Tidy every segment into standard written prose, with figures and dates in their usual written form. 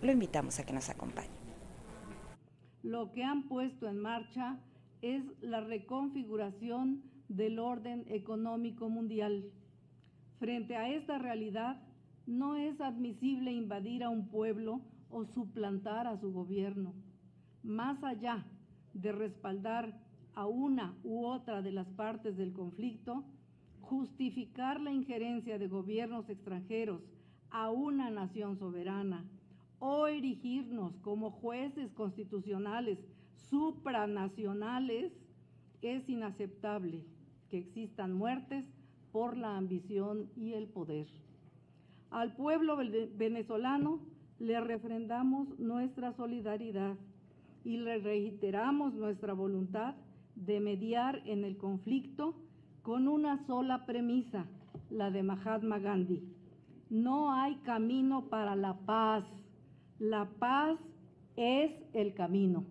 Lo invitamos a que nos acompañe. Lo que han puesto en marcha es la reconfiguración del orden económico mundial. Frente a esta realidad, no es admisible invadir a un pueblo o suplantar a su gobierno. Más allá de respaldar a una u otra de las partes del conflicto, justificar la injerencia de gobiernos extranjeros a una nación soberana o erigirnos como jueces constitucionales supranacionales, es inaceptable que existan muertes por la ambición y el poder. Al pueblo venezolano le refrendamos nuestra solidaridad y le reiteramos nuestra voluntad de mediar en el conflicto con una sola premisa, la de Mahatma Gandhi: no hay camino para la paz. La paz es el camino.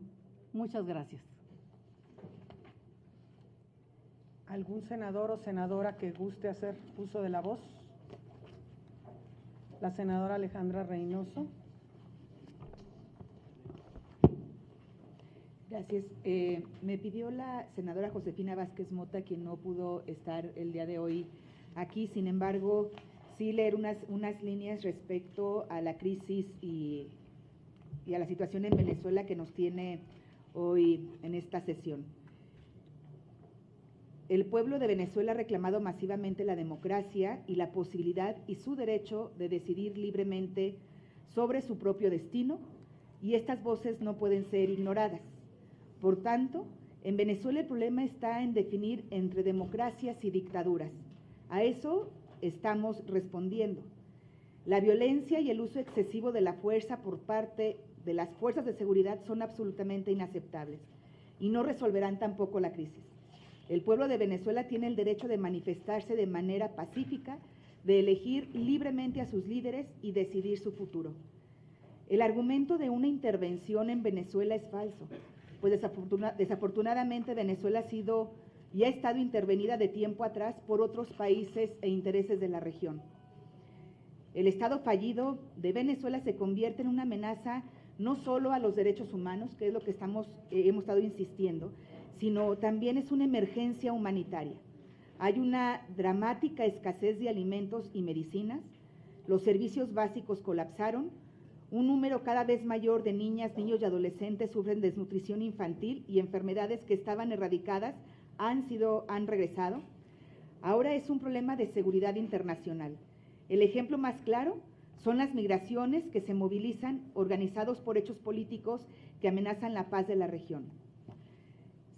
Muchas gracias. ¿Algún senador o senadora que guste hacer uso de la voz? La senadora Alejandra Reynoso. Gracias. Me pidió la senadora Josefina Vázquez Mota, quien no pudo estar el día de hoy aquí, sin embargo, sí leer unas líneas respecto a la crisis y a la situación en Venezuela que nos tiene hoy en esta sesión. El pueblo de Venezuela ha reclamado masivamente la democracia y la posibilidad y su derecho de decidir libremente sobre su propio destino, y estas voces no pueden ser ignoradas. Por tanto, en Venezuela el problema está en definir entre democracias y dictaduras. A eso estamos respondiendo. La violencia y el uso excesivo de la fuerza por parte de las fuerzas de seguridad son absolutamente inaceptables y no resolverán tampoco la crisis. El pueblo de Venezuela tiene el derecho de manifestarse de manera pacífica, de elegir libremente a sus líderes y decidir su futuro. El argumento de una intervención en Venezuela es falso, pues desafortunadamente Venezuela ha sido y ha estado intervenida de tiempo atrás por otros países e intereses de la región. El Estado fallido de Venezuela se convierte en una amenaza no solo a los derechos humanos, que es lo que hemos estado insistiendo, sino también es una emergencia humanitaria. Hay una dramática escasez de alimentos y medicinas, los servicios básicos colapsaron, un número cada vez mayor de niñas, niños y adolescentes sufren desnutrición infantil y enfermedades que estaban erradicadas han regresado. Ahora es un problema de seguridad internacional. El ejemplo más claro son las migraciones que se movilizan organizados por hechos políticos que amenazan la paz de la región.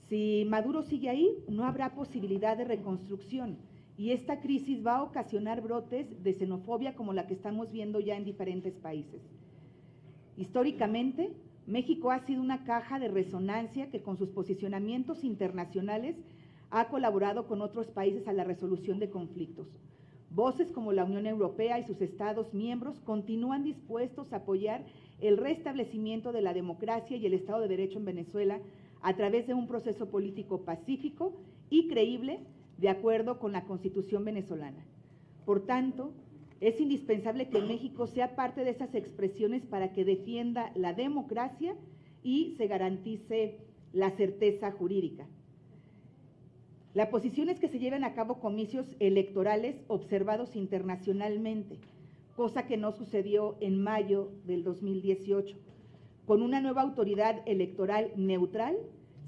Si Maduro sigue ahí, no habrá posibilidad de reconstrucción y esta crisis va a ocasionar brotes de xenofobia como la que estamos viendo ya en diferentes países. Históricamente, México ha sido una caja de resonancia que con sus posicionamientos internacionales ha colaborado con otros países a la resolución de conflictos. Voces como la Unión Europea y sus Estados miembros continúan dispuestos a apoyar el restablecimiento de la democracia y el Estado de Derecho en Venezuela a través de un proceso político pacífico y creíble de acuerdo con la Constitución venezolana. Por tanto, es indispensable que México sea parte de esas expresiones para que defienda la democracia y se garantice la certeza jurídica. La posición es que se lleven a cabo comicios electorales observados internacionalmente, cosa que no sucedió en mayo del 2018, con una nueva autoridad electoral neutral,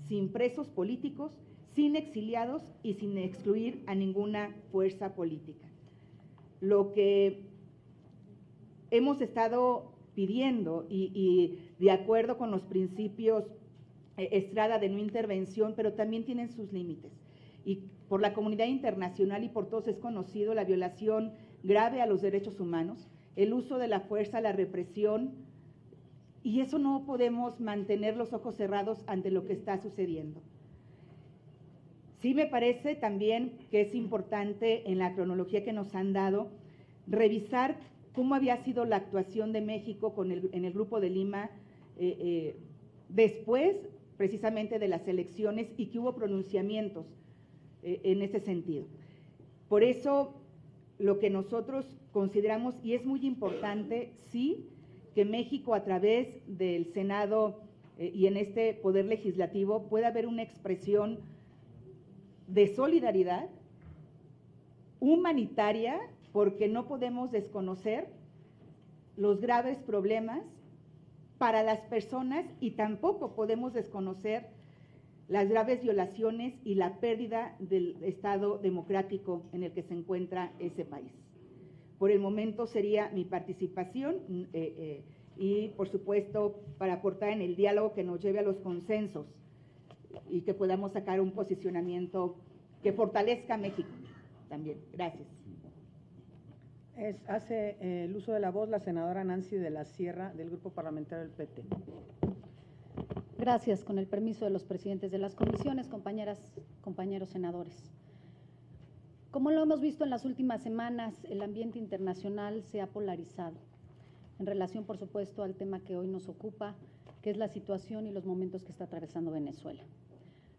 sin presos políticos, sin exiliados y sin excluir a ninguna fuerza política. Lo que hemos estado pidiendo y de acuerdo con los principios Estrada de no intervención, pero también tienen sus límites. Y por la comunidad internacional y por todos es conocido la violación grave a los derechos humanos, el uso de la fuerza, la represión, y eso no podemos mantener los ojos cerrados ante lo que está sucediendo. Sí me parece también que es importante en la cronología que nos han dado revisar cómo había sido la actuación de México en el Grupo de Lima después precisamente de las elecciones y que hubo pronunciamientos en ese sentido. Por eso lo que nosotros consideramos, y es muy importante, sí, que México, a través del Senado y en este poder legislativo, pueda haber una expresión de solidaridad humanitaria, porque no podemos desconocer los graves problemas para las personas y tampoco podemos desconocer las graves violaciones y la pérdida del Estado democrático en el que se encuentra ese país. Por el momento sería mi participación y, por supuesto, para aportar en el diálogo que nos lleve a los consensos y que podamos sacar un posicionamiento que fortalezca a México también. Gracias. Hace el uso de la voz la senadora Nancy de la Sierra, del Grupo Parlamentario del PT. Gracias. Con el permiso de los presidentes de las comisiones, compañeras, compañeros senadores. Como lo hemos visto en las últimas semanas, el ambiente internacional se ha polarizado en relación, por supuesto, al tema que hoy nos ocupa, que es la situación y los momentos que está atravesando Venezuela.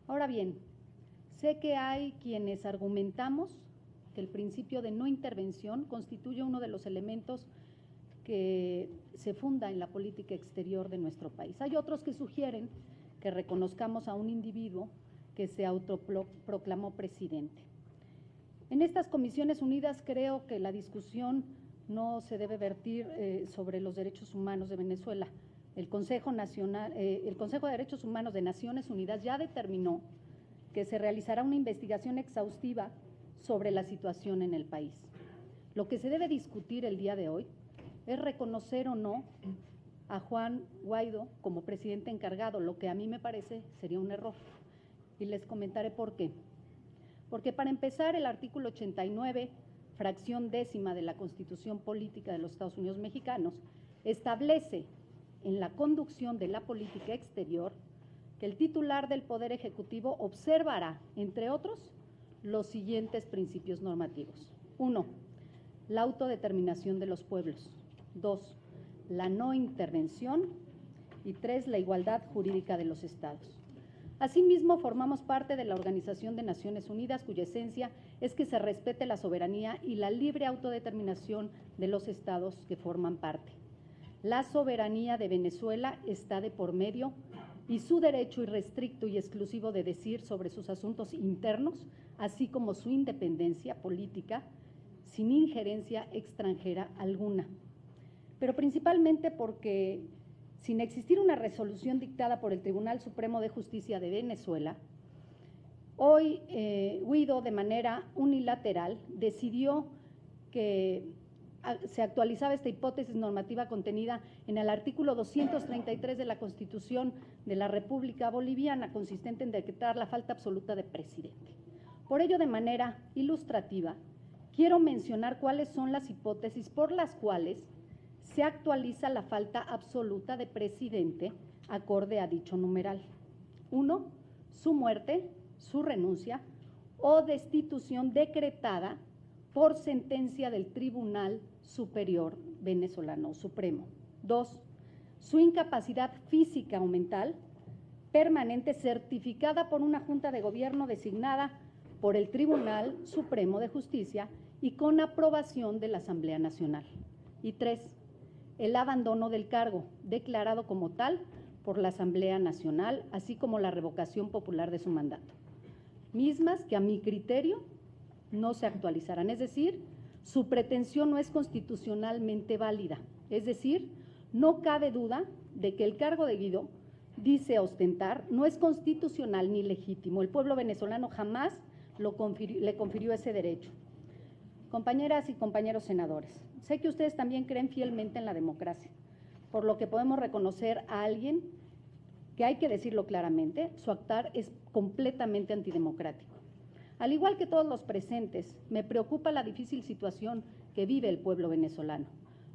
Ahora bien, sé que hay quienes argumentamos que el principio de no intervención constituye uno de los elementos que se funda en la política exterior de nuestro país. Hay otros que sugieren que reconozcamos a un individuo que se autoproclamó presidente. En estas Comisiones Unidas creo que la discusión no se debe vertir sobre los derechos humanos de Venezuela. El Consejo de Derechos Humanos de Naciones Unidas ya determinó que se realizará una investigación exhaustiva sobre la situación en el país. Lo que se debe discutir el día de hoy es reconocer o no a Juan Guaidó como presidente encargado, lo que a mí me parece sería un error. Y les comentaré por qué. Porque para empezar, el artículo 89, fracción 10ª de la Constitución Política de los Estados Unidos Mexicanos, establece en la conducción de la política exterior que el titular del Poder Ejecutivo observará, entre otros, los siguientes principios normativos. 1. La autodeterminación de los pueblos. 2. La no intervención. Y 3. La igualdad jurídica de los estados. Asimismo, formamos parte de la Organización de Naciones Unidas, cuya esencia es que se respete la soberanía y la libre autodeterminación de los estados que forman parte. La soberanía de Venezuela está de por medio y su derecho irrestricto y exclusivo de decir sobre sus asuntos internos, así como su independencia política, sin injerencia extranjera alguna. Pero principalmente porque, sin existir una resolución dictada por el Tribunal Supremo de Justicia de Venezuela, hoy Guaidó, de manera unilateral, decidió que se actualizaba esta hipótesis normativa contenida en el artículo 233 de la Constitución de la República Boliviana, consistente en decretar la falta absoluta de presidente. Por ello, de manera ilustrativa, quiero mencionar cuáles son las hipótesis por las cuales se actualiza la falta absoluta de presidente acorde a dicho numeral. 1. Su muerte, su renuncia o destitución decretada por sentencia del Tribunal Superior Venezolano Supremo. 2. Su incapacidad física o mental permanente certificada por una Junta de Gobierno designada por el Tribunal Supremo de Justicia y con aprobación de la Asamblea Nacional. Y 3. El abandono del cargo, declarado como tal por la Asamblea Nacional, así como la revocación popular de su mandato. Mismas que a mi criterio no se actualizarán, es decir, su pretensión no es constitucionalmente válida, es decir, no cabe duda de que el cargo de Guaidó, dice ostentar, no es constitucional ni legítimo. El pueblo venezolano jamás le confirió ese derecho. Compañeras y compañeros senadores, sé que ustedes también creen fielmente en la democracia, por lo que podemos reconocer a alguien que, hay que decirlo claramente, su actuar es completamente antidemocrático. Al igual que todos los presentes, me preocupa la difícil situación que vive el pueblo venezolano.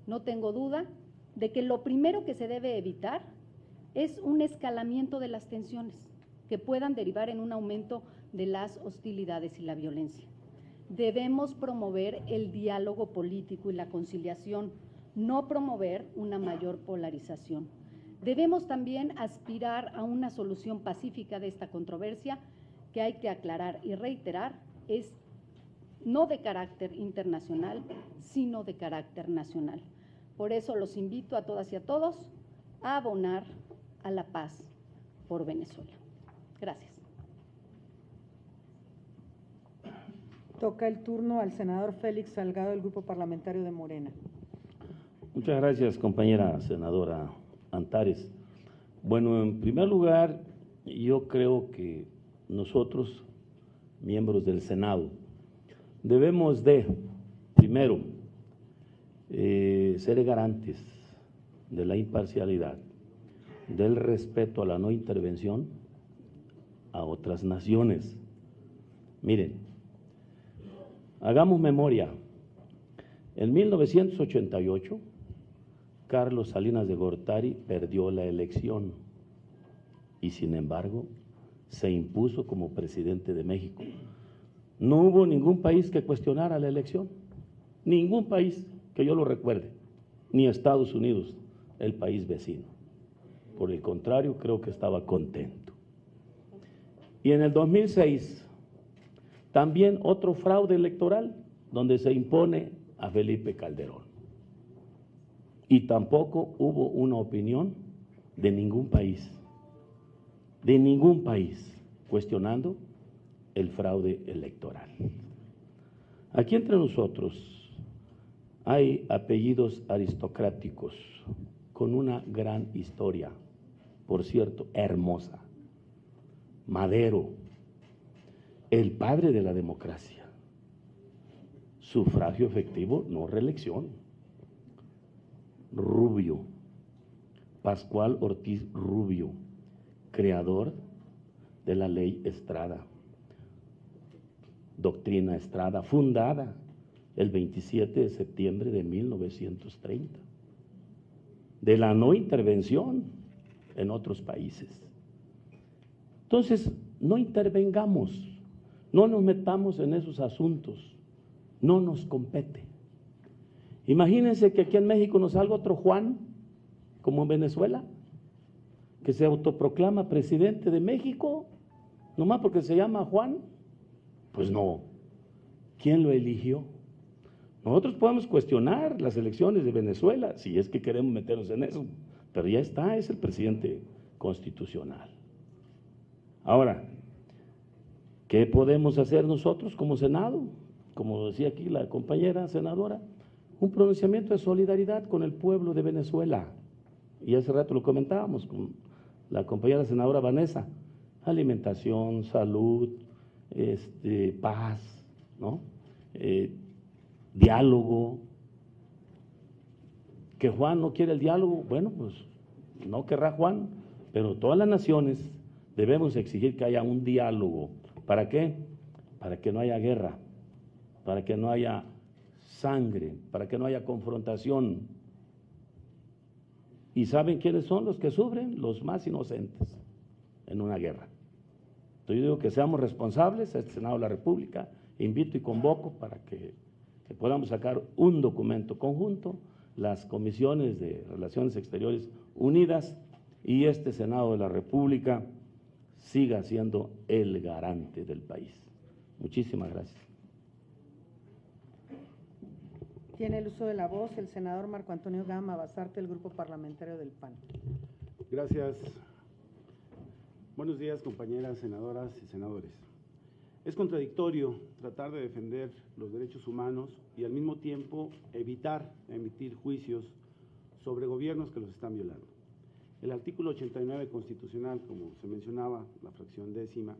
No tengo duda de que lo primero que se debe evitar es un escalamiento de las tensiones que puedan derivar en un aumento de las hostilidades y la violencia. Debemos promover el diálogo político y la conciliación, no promover una mayor polarización. Debemos también aspirar a una solución pacífica de esta controversia que, hay que aclarar y reiterar, es no de carácter internacional, sino de carácter nacional. Por eso los invito a todas y a todos a abonar a la paz por Venezuela. Gracias. Toca el turno al senador Félix Salgado del Grupo Parlamentario de Morena. Muchas gracias, compañera senadora Antares. Bueno, en primer lugar, yo creo que nosotros, miembros del Senado, debemos de, primero, ser garantes de la imparcialidad, del respeto a la no intervención a otras naciones. Miren, hagamos memoria. En 1988, Carlos Salinas de Gortari perdió la elección y, sin embargo, se impuso como presidente de México. No hubo ningún país que cuestionara la elección, ningún país que yo lo recuerde, ni Estados Unidos, el país vecino. Por el contrario, creo que estaba contento. Y en el 2006, también otro fraude electoral, donde se impone a Felipe Calderón. Y tampoco hubo una opinión de ningún país, cuestionando el fraude electoral. Aquí entre nosotros hay apellidos aristocráticos con una gran historia, por cierto, hermosa. Madero, el padre de la democracia. Sufragio efectivo, no reelección. Rubio, Pascual Ortiz Rubio, creador de la ley Estrada, doctrina Estrada, fundada el 27 de septiembre de 1930, de la no intervención en otros países. Entonces, no intervengamos, no nos metamos en esos asuntos, no nos compete. Imagínense que aquí en México nos salga otro Juan, como en Venezuela, que se autoproclama presidente de México, nomás porque se llama Juan. Pues no, ¿quién lo eligió? Nosotros podemos cuestionar las elecciones de Venezuela, si es que queremos meternos en eso, pero ya está, es el presidente constitucional. Ahora, ¿qué podemos hacer nosotros como Senado? Como decía aquí la compañera senadora, un pronunciamiento de solidaridad con el pueblo de Venezuela. Y hace rato lo comentábamos con la compañera senadora Vanessa. Alimentación, salud, paz, ¿no? Diálogo. Que Juan no quiere el diálogo, bueno, pues no querrá Juan, pero todas las naciones debemos exigir que haya un diálogo. ¿Para qué? Para que no haya guerra, para que no haya sangre, para que no haya confrontación. ¿Y saben quiénes son los que sufren? Los más inocentes en una guerra. Entonces yo digo que seamos responsables, a este Senado de la República, invito y convoco para que podamos sacar un documento conjunto, las comisiones de Relaciones Exteriores unidas y este Senado de la República siga siendo el garante del país. Muchísimas gracias. Tiene el uso de la voz el senador Marco Antonio Gama Basarte, del Grupo Parlamentario del PAN. Gracias. Buenos días, compañeras senadoras y senadores. Es contradictorio tratar de defender los derechos humanos y al mismo tiempo evitar emitir juicios sobre gobiernos que los están violando. El artículo 89 constitucional, como se mencionaba, la fracción 10ª,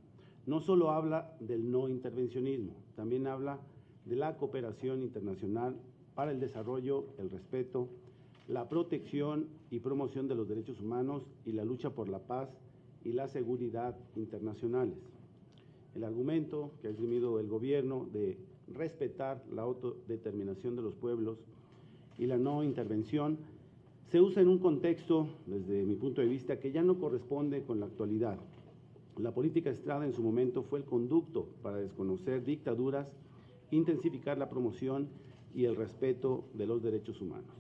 no solo habla del no intervencionismo, también habla de la cooperación internacional para el desarrollo, el respeto, la protección y promoción de los derechos humanos y la lucha por la paz y la seguridad internacionales. El argumento que ha esgrimido el gobierno de respetar la autodeterminación de los pueblos y la no intervención se usa en un contexto, desde mi punto de vista, que ya no corresponde con la actualidad. La política Estrada en su momento fue el conducto para desconocer dictaduras, intensificar la promoción y el respeto de los derechos humanos.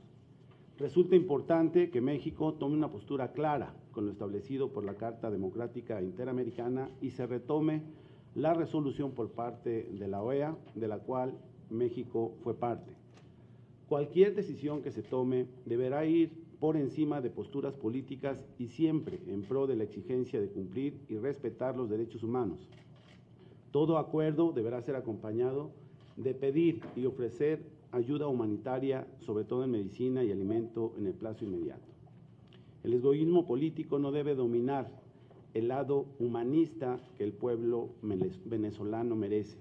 Resulta importante que México tome una postura clara con lo establecido por la Carta Democrática Interamericana y se retome la resolución por parte de la OEA, de la cual México fue parte. Cualquier decisión que se tome deberá ir por encima de posturas políticas y siempre en pro de la exigencia de cumplir y respetar los derechos humanos. Todo acuerdo deberá ser acompañado de pedir y ofrecer ayuda humanitaria, sobre todo en medicina y alimento, en el plazo inmediato. El egoísmo político no debe dominar el lado humanista que el pueblo venezolano merece.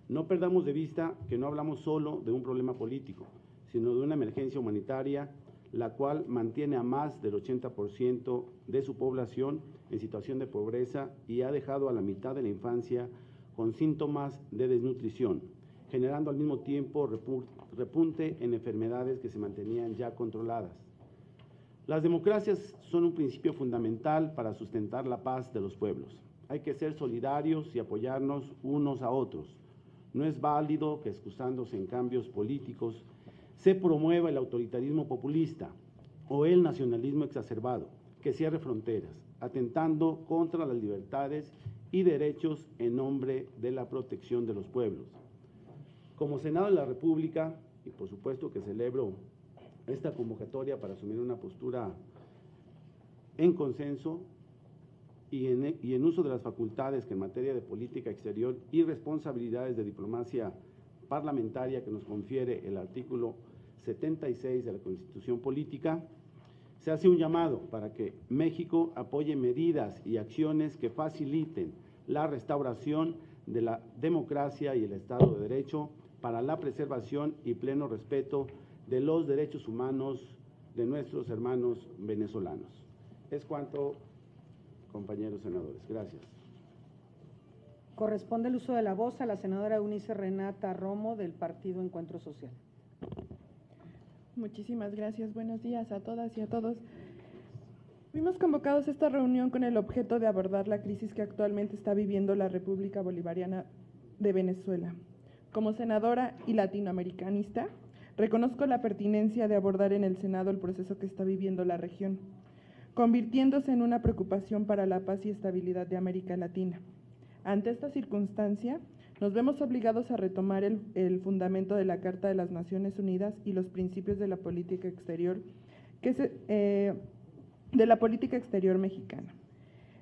No perdamos de vista que no hablamos solo de un problema político, sino de una emergencia humanitaria, la cual mantiene a más del 80% de su población en situación de pobreza y ha dejado a la mitad de la infancia con síntomas de desnutrición, generando al mismo tiempo repunte en enfermedades que se mantenían ya controladas. Las democracias son un principio fundamental para sustentar la paz de los pueblos. Hay que ser solidarios y apoyarnos unos a otros. No es válido que, excusándose en cambios políticos, se promueva el autoritarismo populista o el nacionalismo exacerbado, que cierre fronteras, atentando contra las libertades y derechos en nombre de la protección de los pueblos. Como Senado de la República, y por supuesto que celebro esta convocatoria para asumir una postura en consenso y en uso de las facultades que en materia de política exterior y responsabilidades de diplomacia parlamentaria que nos confiere el artículo 76 de la Constitución Política, se hace un llamado para que México apoye medidas y acciones que faciliten la restauración de la democracia y el Estado de Derecho para la preservación y pleno respeto de los derechos humanos de nuestros hermanos venezolanos. Es cuanto, compañeros senadores. Gracias. Corresponde el uso de la voz a la senadora Eunice Renata Romo, del Partido Encuentro Social. Muchísimas gracias. Buenos días a todas y a todos. Fuimos convocados a esta reunión con el objeto de abordar la crisis que actualmente está viviendo la República Bolivariana de Venezuela. Como senadora y latinoamericanista, reconozco la pertinencia de abordar en el Senado el proceso que está viviendo la región, convirtiéndose en una preocupación para la paz y estabilidad de América Latina. Ante esta circunstancia, nos vemos obligados a retomar el fundamento de la Carta de las Naciones Unidas y los principios de la política exterior mexicana.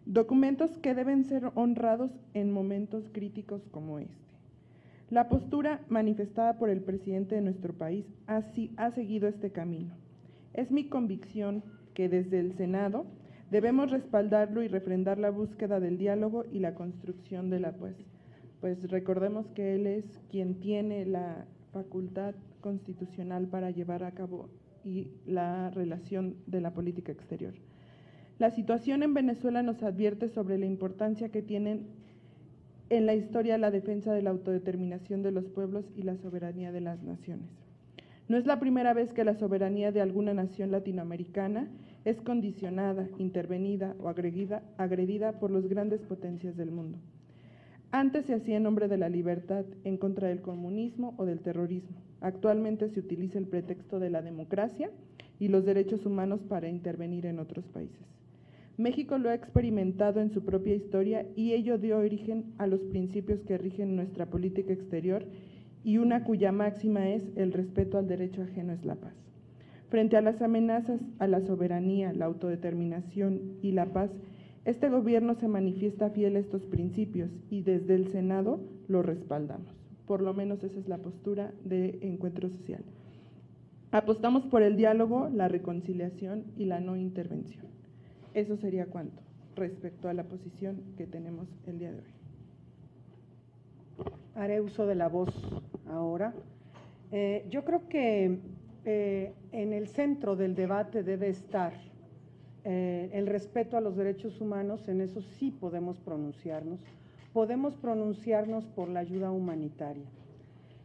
Documentos que deben ser honrados en momentos críticos como este. La postura manifestada por el presidente de nuestro país ha seguido este camino. Es mi convicción que desde el Senado debemos respaldarlo y refrendar la búsqueda del diálogo y la construcción de la paz. Pues recordemos que él es quien tiene la facultad constitucional para llevar a cabo y la relación de la política exterior. La situación en Venezuela nos advierte sobre la importancia que tienen en la historia la defensa de la autodeterminación de los pueblos y la soberanía de las naciones. No es la primera vez que la soberanía de alguna nación latinoamericana es condicionada, intervenida o agredida por las grandes potencias del mundo. Antes se hacía en nombre de la libertad, en contra del comunismo o del terrorismo. Actualmente se utiliza el pretexto de la democracia y los derechos humanos para intervenir en otros países. México lo ha experimentado en su propia historia y ello dio origen a los principios que rigen nuestra política exterior y una cuya máxima es el respeto al derecho ajeno es la paz. Frente a las amenazas a la soberanía, la autodeterminación y la paz, este gobierno se manifiesta fiel a estos principios y desde el Senado lo respaldamos. Por lo menos esa es la postura de Encuentro Social. Apostamos por el diálogo, la reconciliación y la no intervención. Eso sería cuanto respecto a la posición que tenemos el día de hoy. Haré uso de la voz ahora. Yo creo que en el centro del debate debe estar el respeto a los derechos humanos. En eso sí podemos pronunciarnos. Podemos pronunciarnos por la ayuda humanitaria,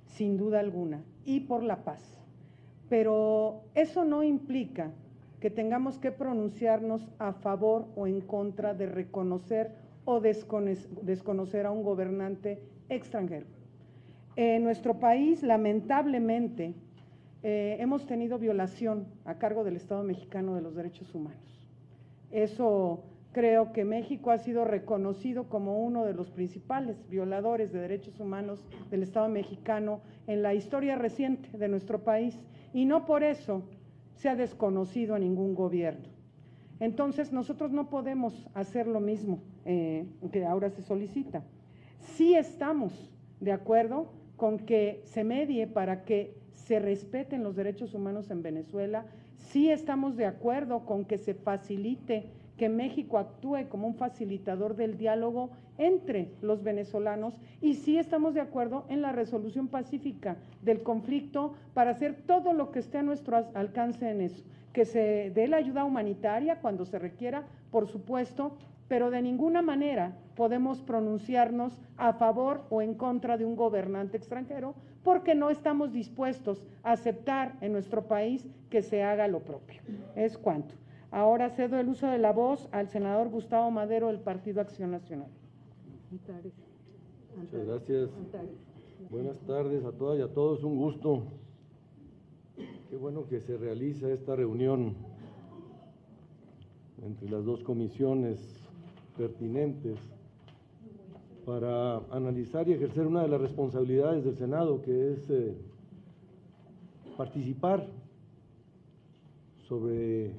sin duda alguna, y por la paz. Pero eso no implica que tengamos que pronunciarnos a favor o en contra de reconocer o desconocer a un gobernante extranjero. En nuestro país, lamentablemente, hemos tenido violación a cargo del Estado mexicano de los derechos humanos. Eso creo que México ha sido reconocido como uno de los principales violadores de derechos humanos del Estado mexicano en la historia reciente de nuestro país, y no por eso sea desconocido a ningún gobierno. Entonces, nosotros no podemos hacer lo mismo que ahora se solicita. Sí estamos de acuerdo con que se medie para que se respeten los derechos humanos en Venezuela, sí estamos de acuerdo con que se facilite, que México actúe como un facilitador del diálogo entre los venezolanos, y sí estamos de acuerdo en la resolución pacífica del conflicto para hacer todo lo que esté a nuestro alcance en eso, que se dé la ayuda humanitaria cuando se requiera, por supuesto, pero de ninguna manera podemos pronunciarnos a favor o en contra de un gobernante extranjero, porque no estamos dispuestos a aceptar en nuestro país que se haga lo propio. Es cuanto. Ahora cedo el uso de la voz al senador Gustavo Madero del Partido Acción Nacional. Muchas gracias. Buenas tardes a todas y a todos, un gusto. Qué bueno que se realiza esta reunión entre las dos comisiones pertinentes para analizar y ejercer una de las responsabilidades del Senado, que es participar sobre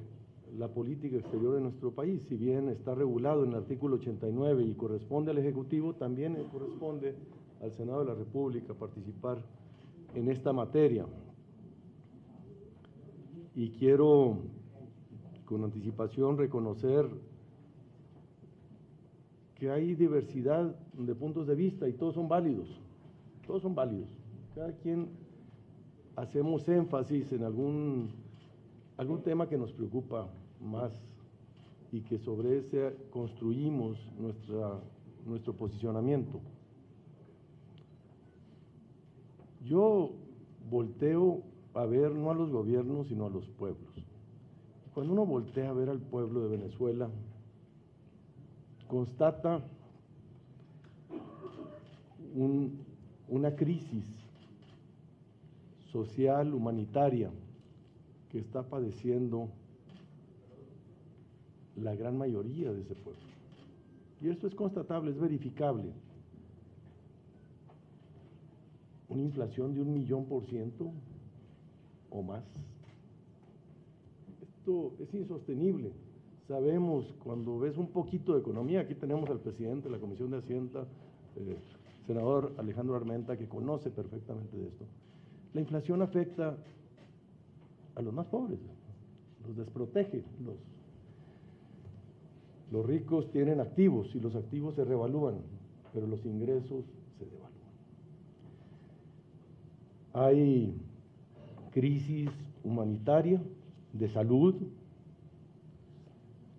la política exterior de nuestro país. Si bien está regulado en el artículo 89 y corresponde al Ejecutivo, también corresponde al Senado de la República participar en esta materia. Y quiero con anticipación reconocer que hay diversidad de puntos de vista y todos son válidos, todos son válidos. Cada quien hacemos énfasis en algún tema que nos preocupa más y que sobre ese construimos nuestro posicionamiento. Yo volteo a ver no a los gobiernos, sino a los pueblos. Cuando uno voltea a ver al pueblo de Venezuela, constata una crisis social, humanitaria, que está padeciendo la gran mayoría de ese pueblo. Y esto es constatable, es verificable. Una inflación de 1.000.000% o más. Esto es insostenible. Sabemos, cuando ves un poquito de economía, aquí tenemos al presidente de la Comisión de Hacienda, senador Alejandro Armenta, que conoce perfectamente de esto. La inflación afecta a los más pobres, los desprotege. Los ricos tienen activos y los activos se revalúan, pero los ingresos se devalúan. Hay crisis humanitaria, de salud,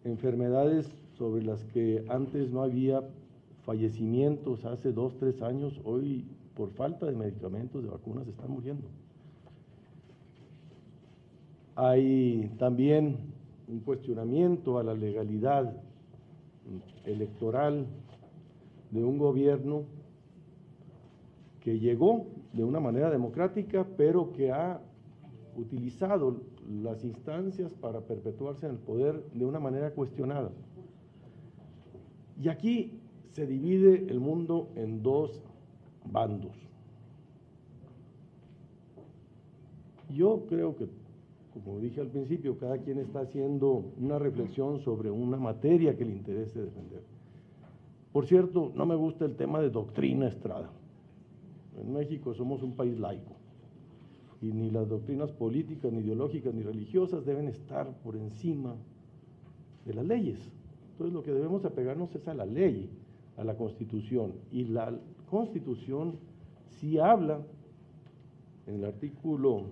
enfermedades sobre las que antes no había fallecimientos hace 2, 3 años, hoy por falta de medicamentos, de vacunas, están muriendo. Hay también un cuestionamiento a la legalidad electoral de un gobierno que llegó de una manera democrática, pero que ha utilizado las instancias para perpetuarse en el poder de una manera cuestionada. Y aquí se divide el mundo en dos bandos. Yo creo que, como dije al principio, cada quien está haciendo una reflexión sobre una materia que le interese defender. Por cierto, no me gusta el tema de doctrina Estrada. En México somos un país laico y ni las doctrinas políticas, ni ideológicas, ni religiosas deben estar por encima de las leyes. Entonces lo que debemos apegarnos es a la ley, a la Constitución, y la Constitución sí habla en el artículo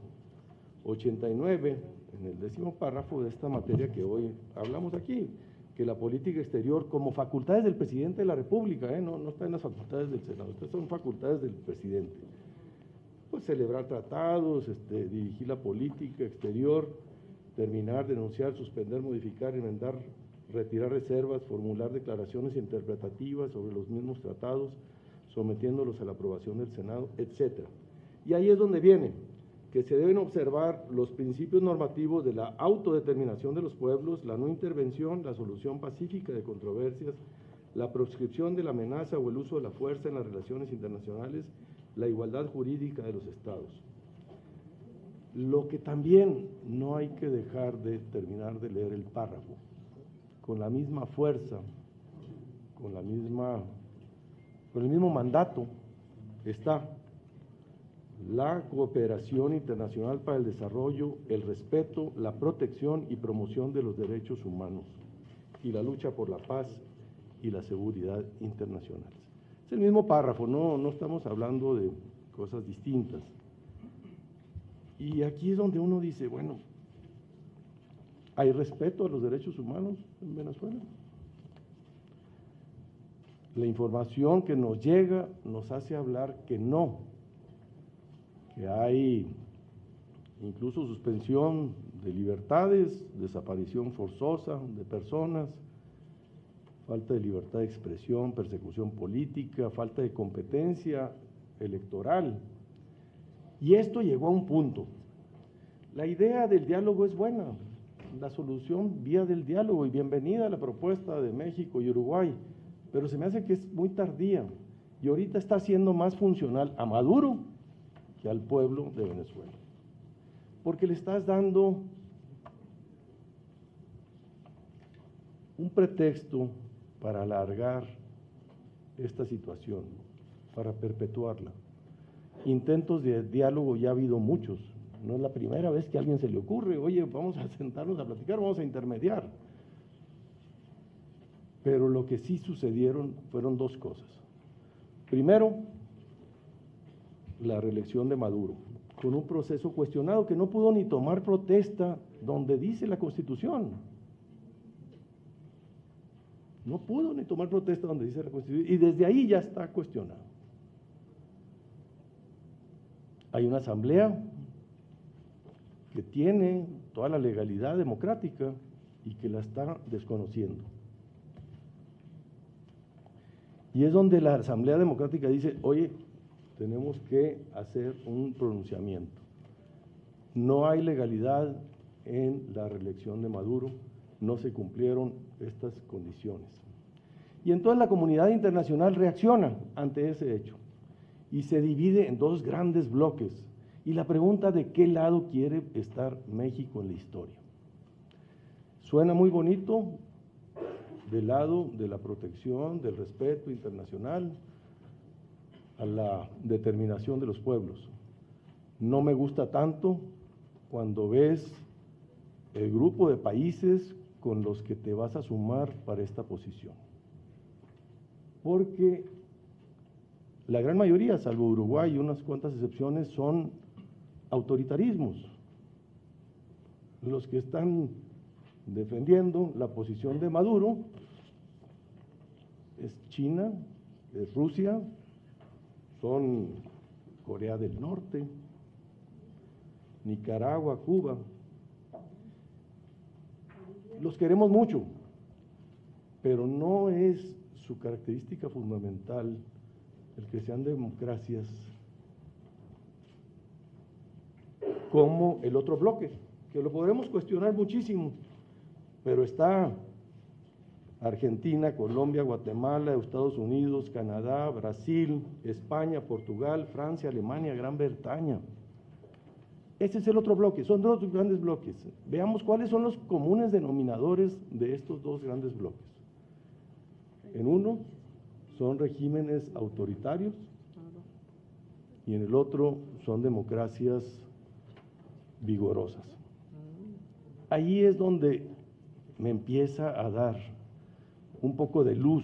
89, en el 10º párrafo de esta materia que hoy hablamos aquí, que la política exterior, como facultades del presidente de la República, no está en las facultades del Senado, estas son facultades del presidente, pues celebrar tratados, dirigir la política exterior, terminar, denunciar, suspender, modificar, enmendar, retirar reservas, formular declaraciones interpretativas sobre los mismos tratados, sometiéndolos a la aprobación del Senado, etc. Y ahí es donde viene que se deben observar los principios normativos de la autodeterminación de los pueblos, la no intervención, la solución pacífica de controversias, la proscripción de la amenaza o el uso de la fuerza en las relaciones internacionales, la igualdad jurídica de los estados. Lo que también no hay que dejar de terminar de leer el párrafo, con la misma fuerza, con el mismo mandato, está la cooperación internacional para el desarrollo, el respeto, la protección y promoción de los derechos humanos y la lucha por la paz y la seguridad internacionales. Es el mismo párrafo, no estamos hablando de cosas distintas. Y aquí es donde uno dice, bueno, ¿hay respeto a los derechos humanos en Venezuela? La información que nos llega nos hace hablar que no, que hay incluso suspensión de libertades, desaparición forzosa de personas, falta de libertad de expresión, persecución política, falta de competencia electoral. Y esto llegó a un punto. La idea del diálogo es buena, la solución vía del diálogo, y bienvenida a la propuesta de México y Uruguay, pero se me hace que es muy tardía y ahorita está siendo más funcional a Maduro que al pueblo de Venezuela, porque le estás dando un pretexto para alargar esta situación, para perpetuarla. Intentos de diálogo ya ha habido muchos, no es la primera vez que a alguien se le ocurre, oye, vamos a sentarnos a platicar, vamos a intermediar. Pero lo que sí sucedieron fueron dos cosas. Primero, la reelección de Maduro, con un proceso cuestionado que no pudo ni tomar protesta donde dice la Constitución. No pudo ni tomar protesta donde dice la Constitución, y desde ahí ya está cuestionado. Hay una asamblea que tiene toda la legalidad democrática y que la está desconociendo. Y es donde la Asamblea Democrática dice, oye, tenemos que hacer un pronunciamiento. No hay legalidad en la reelección de Maduro, no se cumplieron estas condiciones. Y entonces la comunidad internacional reacciona ante ese hecho y se divide en dos grandes bloques. Y la pregunta de qué lado quiere estar México en la historia. Suena muy bonito, del lado de la protección, del respeto internacional, a la determinación de los pueblos. No me gusta tanto cuando ves el grupo de países con los que te vas a sumar para esta posición. Porque la gran mayoría, salvo Uruguay y unas cuantas excepciones, son autoritarismos. Los que están defendiendo la posición de Maduro es China, es Rusia, son Corea del Norte, Nicaragua, Cuba. Los queremos mucho, pero no es su característica fundamental el que sean democracias como el otro bloque, que lo podremos cuestionar muchísimo, pero está Argentina, Colombia, Guatemala, Estados Unidos, Canadá, Brasil, España, Portugal, Francia, Alemania, Gran Bretaña. Ese es el otro bloque, son dos grandes bloques. Veamos cuáles son los comunes denominadores de estos dos grandes bloques. En uno son regímenes autoritarios y en el otro son democracias vigorosas. Ahí es donde me empieza a dar un poco de luz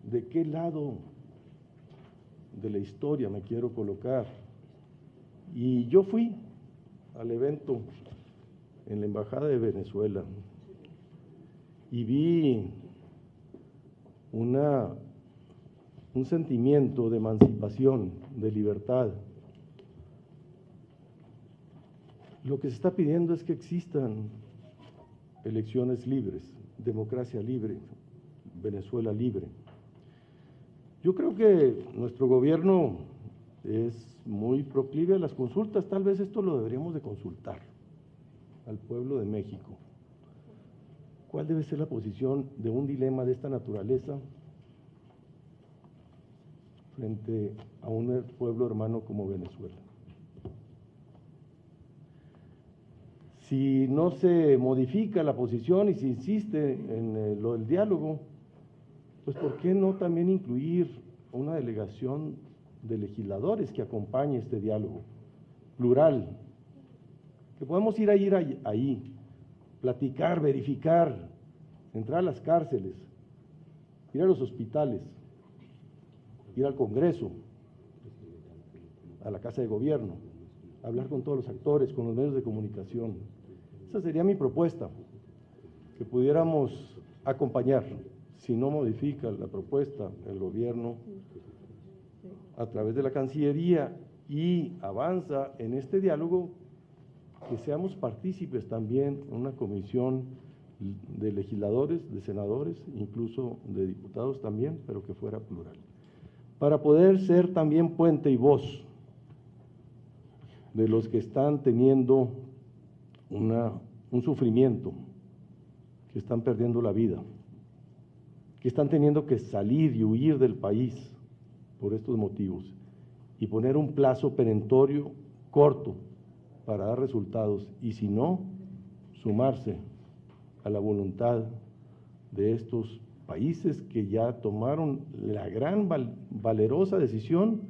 de qué lado de la historia me quiero colocar. Y yo fui al evento en la Embajada de Venezuela y vi un sentimiento de emancipación, de libertad. Lo que se está pidiendo es que existan elecciones libres, democracia libre, Venezuela libre. Yo creo que nuestro gobierno es muy proclive a las consultas, tal vez esto lo deberíamos de consultar al pueblo de México. ¿Cuál debe ser la posición de un dilema de esta naturaleza frente a un pueblo hermano como Venezuela? Si no se modifica la posición y se insiste en lo del diálogo, pues ¿por qué no también incluir una delegación de legisladores que acompañe este diálogo plural? Que podemos ir ahí, platicar, verificar, entrar a las cárceles, ir a los hospitales, ir al Congreso, a la Casa de Gobierno, hablar con todos los actores, con los medios de comunicación. Esa sería mi propuesta, que pudiéramos acompañar, si no modifica la propuesta el gobierno a través de la Cancillería y avanza en este diálogo, que seamos partícipes también en una comisión de legisladores, de senadores, incluso de diputados también, pero que fuera plural, para poder ser también puente y voz de los que están teniendo un sufrimiento, que están perdiendo la vida, que están teniendo que salir y huir del país por estos motivos, y poner un plazo perentorio corto para dar resultados, y si no, sumarse a la voluntad de estos países que ya tomaron la gran valerosa decisión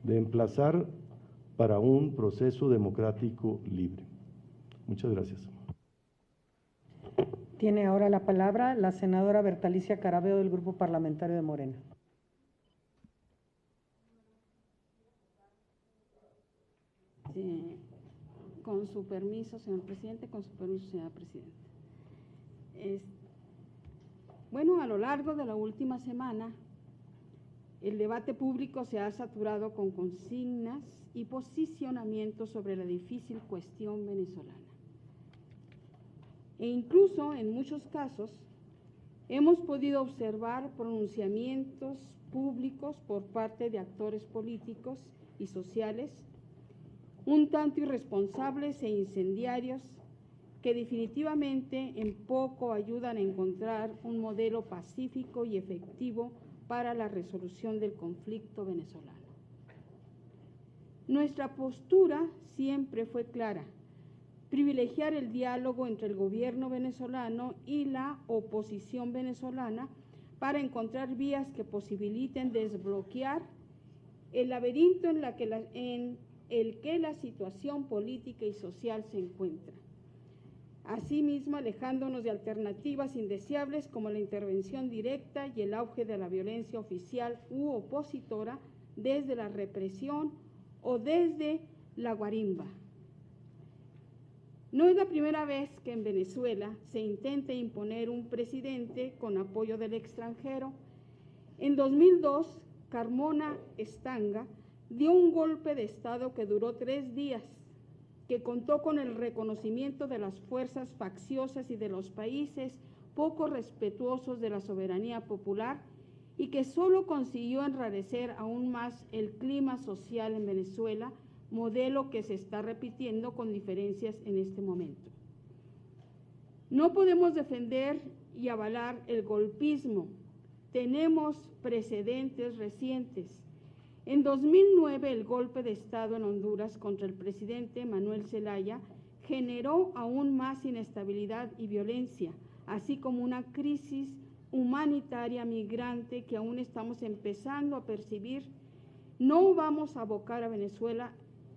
de emplazar para un proceso democrático libre. Muchas gracias. Tiene ahora la palabra la senadora Bertalicia Carabeo del Grupo Parlamentario de Morena. Con su permiso, señor presidente, con su permiso, señora presidenta. Bueno, a lo largo de la última semana, el debate público se ha saturado con consignas y posicionamientos sobre la difícil cuestión venezolana. E incluso, en muchos casos, hemos podido observar pronunciamientos públicos por parte de actores políticos y sociales un tanto irresponsables e incendiarios, que definitivamente en poco ayudan a encontrar un modelo pacífico y efectivo para la resolución del conflicto venezolano. Nuestra postura siempre fue clara: privilegiar el diálogo entre el gobierno venezolano y la oposición venezolana para encontrar vías que posibiliten desbloquear el laberinto en el que la situación política y social se encuentra. Asimismo, alejándonos de alternativas indeseables como la intervención directa y el auge de la violencia oficial u opositora desde la represión o desde la guarimba. No es la primera vez que en Venezuela se intenta imponer un presidente con apoyo del extranjero. En 2002, Carmona Stanga dio un golpe de Estado que duró 3 días, que contó con el reconocimiento de las fuerzas facciosas y de los países poco respetuosos de la soberanía popular, y que solo consiguió enrarecer aún más el clima social en Venezuela, modelo que se está repitiendo con diferencias en este momento. No podemos defender y avalar el golpismo. Tenemos precedentes recientes. En 2009, el golpe de Estado en Honduras contra el presidente Manuel Zelaya generó aún más inestabilidad y violencia, así como una crisis humanitaria migrante que aún estamos empezando a percibir. No vamos a abocar a Venezuela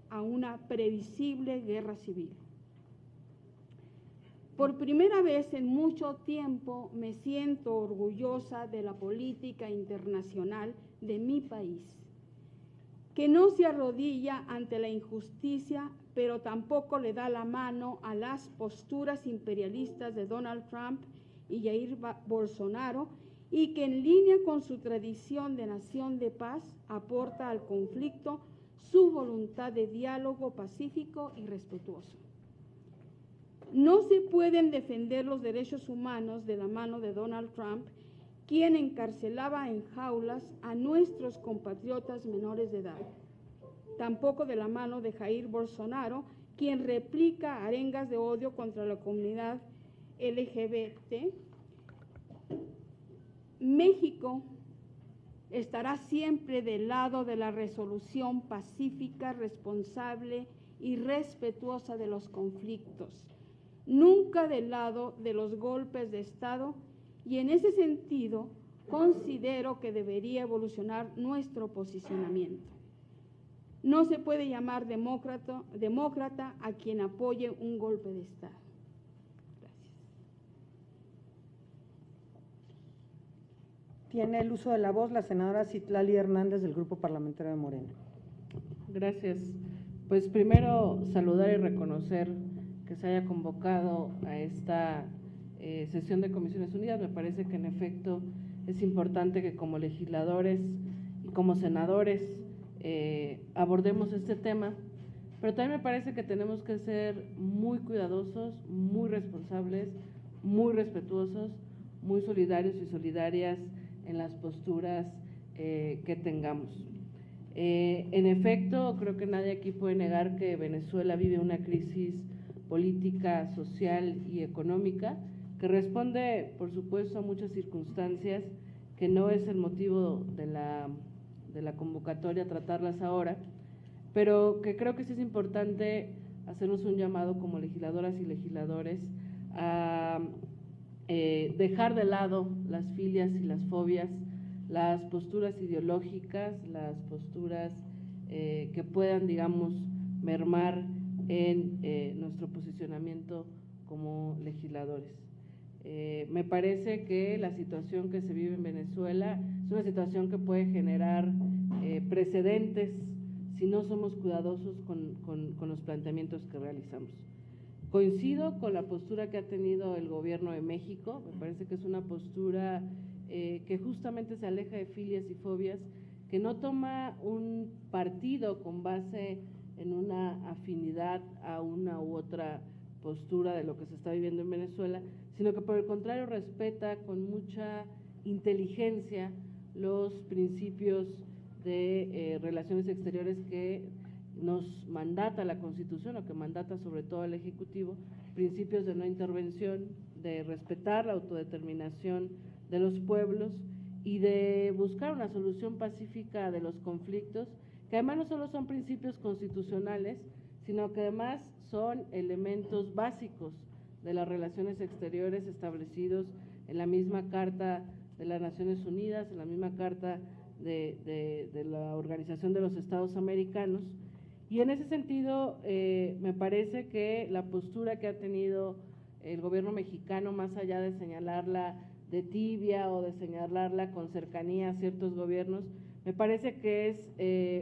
a una previsible guerra civil. Por primera vez en mucho tiempo me siento orgullosa de la política internacional de mi país, que no se arrodilla ante la injusticia, pero tampoco le da la mano a las posturas imperialistas de Donald Trump y Jair Bolsonaro, y que en línea con su tradición de nación de paz aporta al conflicto su voluntad de diálogo pacífico y respetuoso. No se pueden defender los derechos humanos de la mano de Donald Trump, quien encarcelaba en jaulas a nuestros compatriotas menores de edad. Tampoco de la mano de Jair Bolsonaro, quien replica arengas de odio contra la comunidad LGBT. México estará siempre del lado de la resolución pacífica, responsable y respetuosa de los conflictos. nunca del lado de los golpes de Estado, y en ese sentido considero que debería evolucionar nuestro posicionamiento. No se puede llamar demócrata a quien apoye un golpe de Estado. Gracias. Tiene el uso de la voz la senadora Citlali Hernández del Grupo Parlamentario de Morena. Gracias. Pues primero saludar y reconocer que se haya convocado a esta sesión de Comisiones Unidas. Me parece que en efecto es importante que como legisladores y como senadores abordemos este tema, pero también me parece que tenemos que ser muy cuidadosos, muy responsables, muy respetuosos, muy solidarios y solidarias en las posturas que tengamos. En efecto, creo que nadie aquí puede negar que Venezuela vive una crisis política, social y económica que responde, por supuesto, a muchas circunstancias que no es el motivo de la convocatoria tratarlas ahora, pero que creo que sí es importante hacernos un llamado como legisladoras y legisladores a dejar de lado las filias y las fobias, las posturas ideológicas, las posturas que puedan, digamos, mermar en nuestro posicionamiento como legisladores. Me parece que la situación que se vive en Venezuela es una situación que puede generar precedentes si no somos cuidadosos con los planteamientos que realizamos. Coincido con la postura que ha tenido el gobierno de México. Me parece que es una postura que justamente se aleja de filias y fobias, que no toma un partido con base en una afinidad a una u otra postura de lo que se está viviendo en Venezuela, sino que por el contrario respeta con mucha inteligencia los principios de relaciones exteriores que nos mandata la Constitución, o que mandata sobre todo al Ejecutivo, principios de no intervención, de respetar la autodeterminación de los pueblos y de buscar una solución pacífica de los conflictos, que además no solo son principios constitucionales, sino que además son elementos básicos de las relaciones exteriores establecidos en la misma Carta de las Naciones Unidas, en la misma Carta de la Organización de los Estados Americanos. Y en ese sentido, me parece que la postura que ha tenido el gobierno mexicano, más allá de señalarla de tibia o de señalarla con cercanía a ciertos gobiernos, me parece que es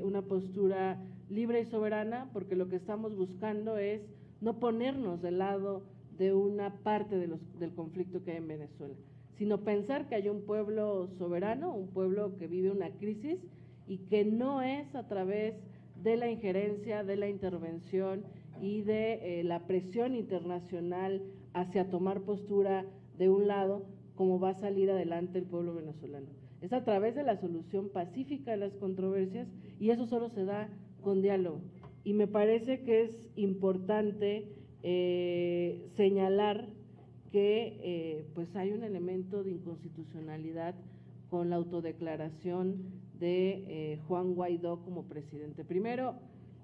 una postura libre y soberana, porque lo que estamos buscando es no ponernos del lado de una parte del conflicto que hay en Venezuela, sino pensar que hay un pueblo soberano, un pueblo que vive una crisis y que no es a través de la injerencia, de la intervención y de la presión internacional hacia tomar postura de un lado como va a salir adelante el pueblo venezolano. Es a través de la solución pacífica de las controversias, y eso solo se da con diálogo. Y me parece que es importante señalar que pues hay un elemento de inconstitucionalidad con la autodeclaración de Juan Guaidó como presidente. Primero,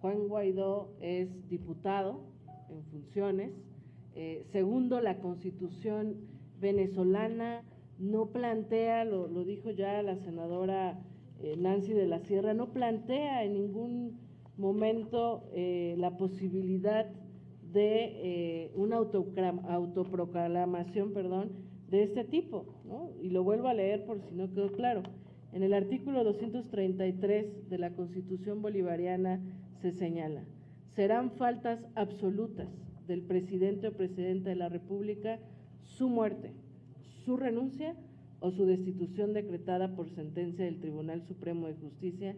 Juan Guaidó es diputado en funciones. Segundo, la Constitución venezolana no plantea, lo dijo ya la senadora Nancy de la Sierra, no plantea en ningún momento la posibilidad de una autoproclamación, de este tipo, ¿no? Y lo vuelvo a leer por si no quedó claro. En el artículo 233 de la Constitución bolivariana se señala: serán faltas absolutas del presidente o presidenta de la República su muerte, su renuncia o su destitución decretada por sentencia del Tribunal Supremo de Justicia,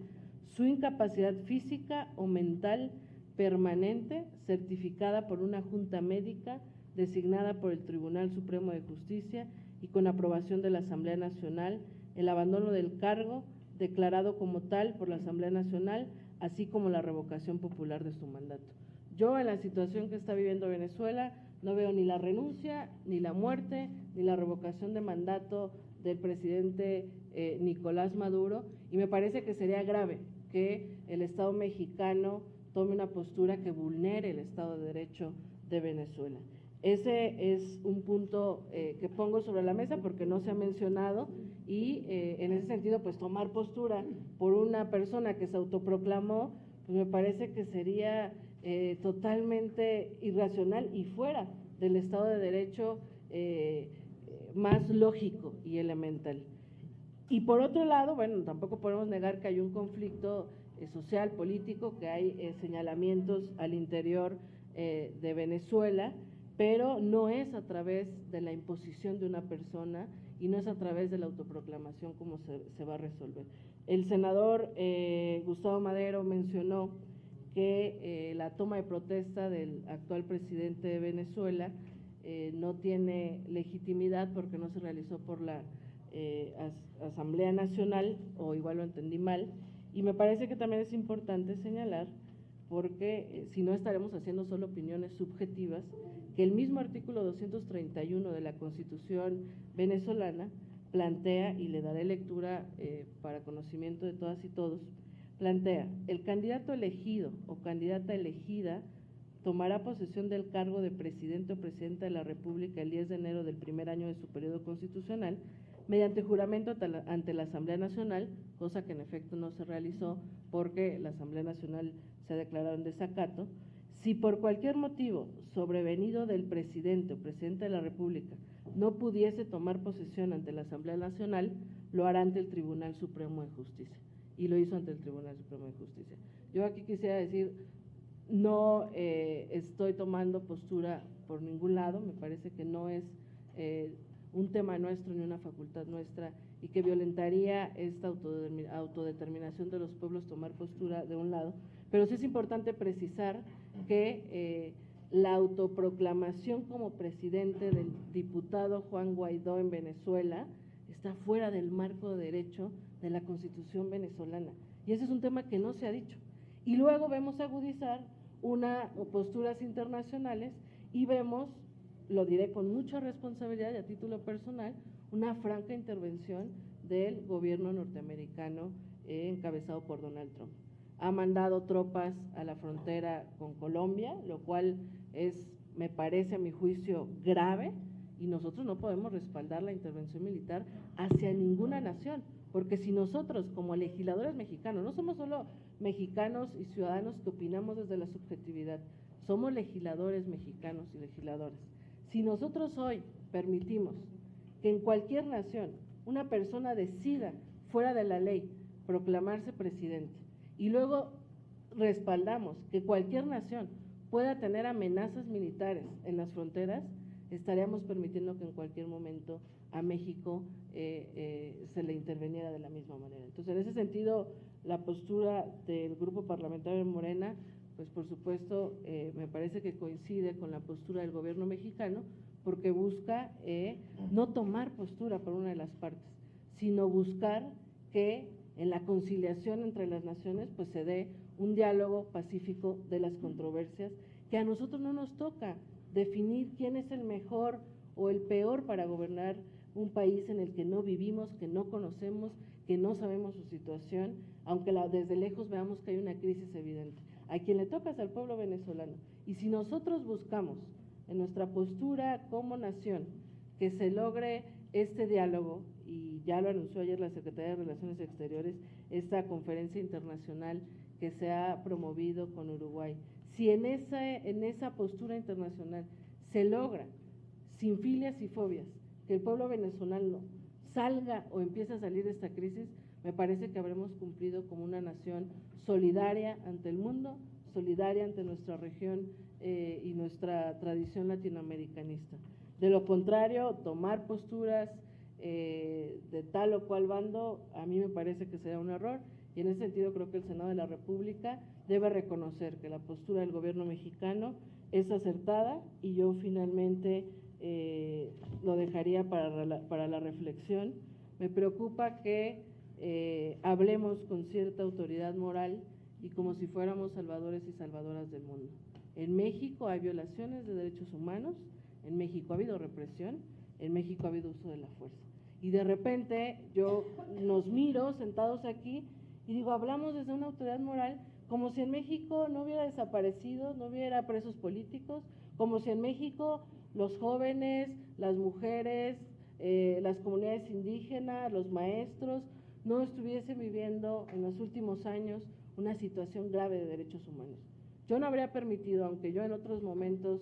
su incapacidad física o mental permanente certificada por una junta médica designada por el Tribunal Supremo de Justicia y con aprobación de la Asamblea Nacional, el abandono del cargo declarado como tal por la Asamblea Nacional, así como la revocación popular de su mandato. Yo, en la situación que está viviendo Venezuela, no veo ni la renuncia, ni la muerte, ni la revocación de mandato del presidente Nicolás Maduro, y me parece que sería grave que el Estado mexicano tome una postura que vulnere el Estado de Derecho de Venezuela. Ese es un punto que pongo sobre la mesa porque no se ha mencionado y en ese sentido, pues tomar postura por una persona que se autoproclamó, pues me parece que sería totalmente irracional y fuera del Estado de Derecho más lógico y elemental. Y por otro lado, bueno, tampoco podemos negar que hay un conflicto social, político, que hay señalamientos al interior de Venezuela, pero no es a través de la imposición de una persona y no es a través de la autoproclamación como se va a resolver. El senador Gustavo Madero mencionó que la toma de protesta del actual presidente de Venezuela no tiene legitimidad porque no se realizó por la Asamblea Nacional, o igual lo entendí mal, y me parece que también es importante señalar, porque si no estaremos haciendo solo opiniones subjetivas, que el mismo artículo 231 de la Constitución venezolana plantea, y le daré lectura para conocimiento de todas y todos, plantea: el candidato elegido o candidata elegida tomará posesión del cargo de presidente o presidenta de la República el 10 de enero del primer año de su periodo constitucional, mediante juramento ante la Asamblea Nacional, cosa que en efecto no se realizó porque la Asamblea Nacional se ha declarado en desacato. Si por cualquier motivo sobrevenido del presidente o presidenta de la República no pudiese tomar posesión ante la Asamblea Nacional, lo hará ante el Tribunal Supremo de Justicia, y lo hizo ante el Tribunal Supremo de Justicia. Yo aquí quisiera decir, no estoy tomando postura por ningún lado, me parece que no es un tema nuestro ni una facultad nuestra y que violentaría esta autodeterminación de los pueblos tomar postura de un lado, pero sí es importante precisar que la autoproclamación como presidente del diputado Juan Guaidó en Venezuela está fuera del marco de derecho de la Constitución venezolana, y ese es un tema que no se ha dicho. Y luego vemos agudizar posturas internacionales y vemos, lo diré con mucha responsabilidad y a título personal, una franca intervención del gobierno norteamericano encabezado por Donald Trump. Ha mandado tropas a la frontera con Colombia, lo cual me parece a mi juicio grave, y nosotros no podemos respaldar la intervención militar hacia ninguna nación, porque si nosotros como legisladores mexicanos, no somos solo mexicanos y ciudadanos que opinamos desde la subjetividad, somos legisladores mexicanos y legisladoras. Si nosotros hoy permitimos que en cualquier nación una persona decida fuera de la ley proclamarse presidente y luego respaldamos que cualquier nación pueda tener amenazas militares en las fronteras, estaríamos permitiendo que en cualquier momento a México se le interveniera de la misma manera. Entonces, en ese sentido, la postura del Grupo Parlamentario de Morena, pues por supuesto, me parece que coincide con la postura del gobierno mexicano, porque busca no tomar postura por una de las partes, sino buscar que en la conciliación entre las naciones pues se dé un diálogo pacífico de las controversias, que a nosotros no nos toca definir quién es el mejor o el peor para gobernar un país en el que no vivimos, que no conocemos, que no sabemos su situación, aunque desde lejos veamos que hay una crisis evidente. A quien le toca es al pueblo venezolano, y si nosotros buscamos en nuestra postura como nación que se logre este diálogo, y ya lo anunció ayer la Secretaría de Relaciones Exteriores, esta conferencia internacional que se ha promovido con Uruguay, si en esa postura internacional se logra, sin filias y fobias, que el pueblo venezolano salga o empiece a salir de esta crisis, me parece que habremos cumplido como una nación solidaria ante el mundo, solidaria ante nuestra región y nuestra tradición latinoamericanista. De lo contrario, tomar posturas de tal o cual bando, a mí me parece que será un error, y en ese sentido creo que el Senado de la República debe reconocer que la postura del gobierno mexicano es acertada, y yo finalmente lo dejaría para la reflexión. Me preocupa que hablemos con cierta autoridad moral y como si fuéramos salvadores y salvadoras del mundo. En México hay violaciones de derechos humanos, en México ha habido represión, en México ha habido uso de la fuerza. Y de repente yo nos miro sentados aquí y digo, hablamos desde una autoridad moral como si en México no hubiera desaparecidos, no hubiera presos políticos, como si en México los jóvenes, las mujeres, las comunidades indígenas, los maestros, no estuviesen viviendo en los últimos años una situación grave de derechos humanos. Yo no habría permitido, aunque yo en otros momentos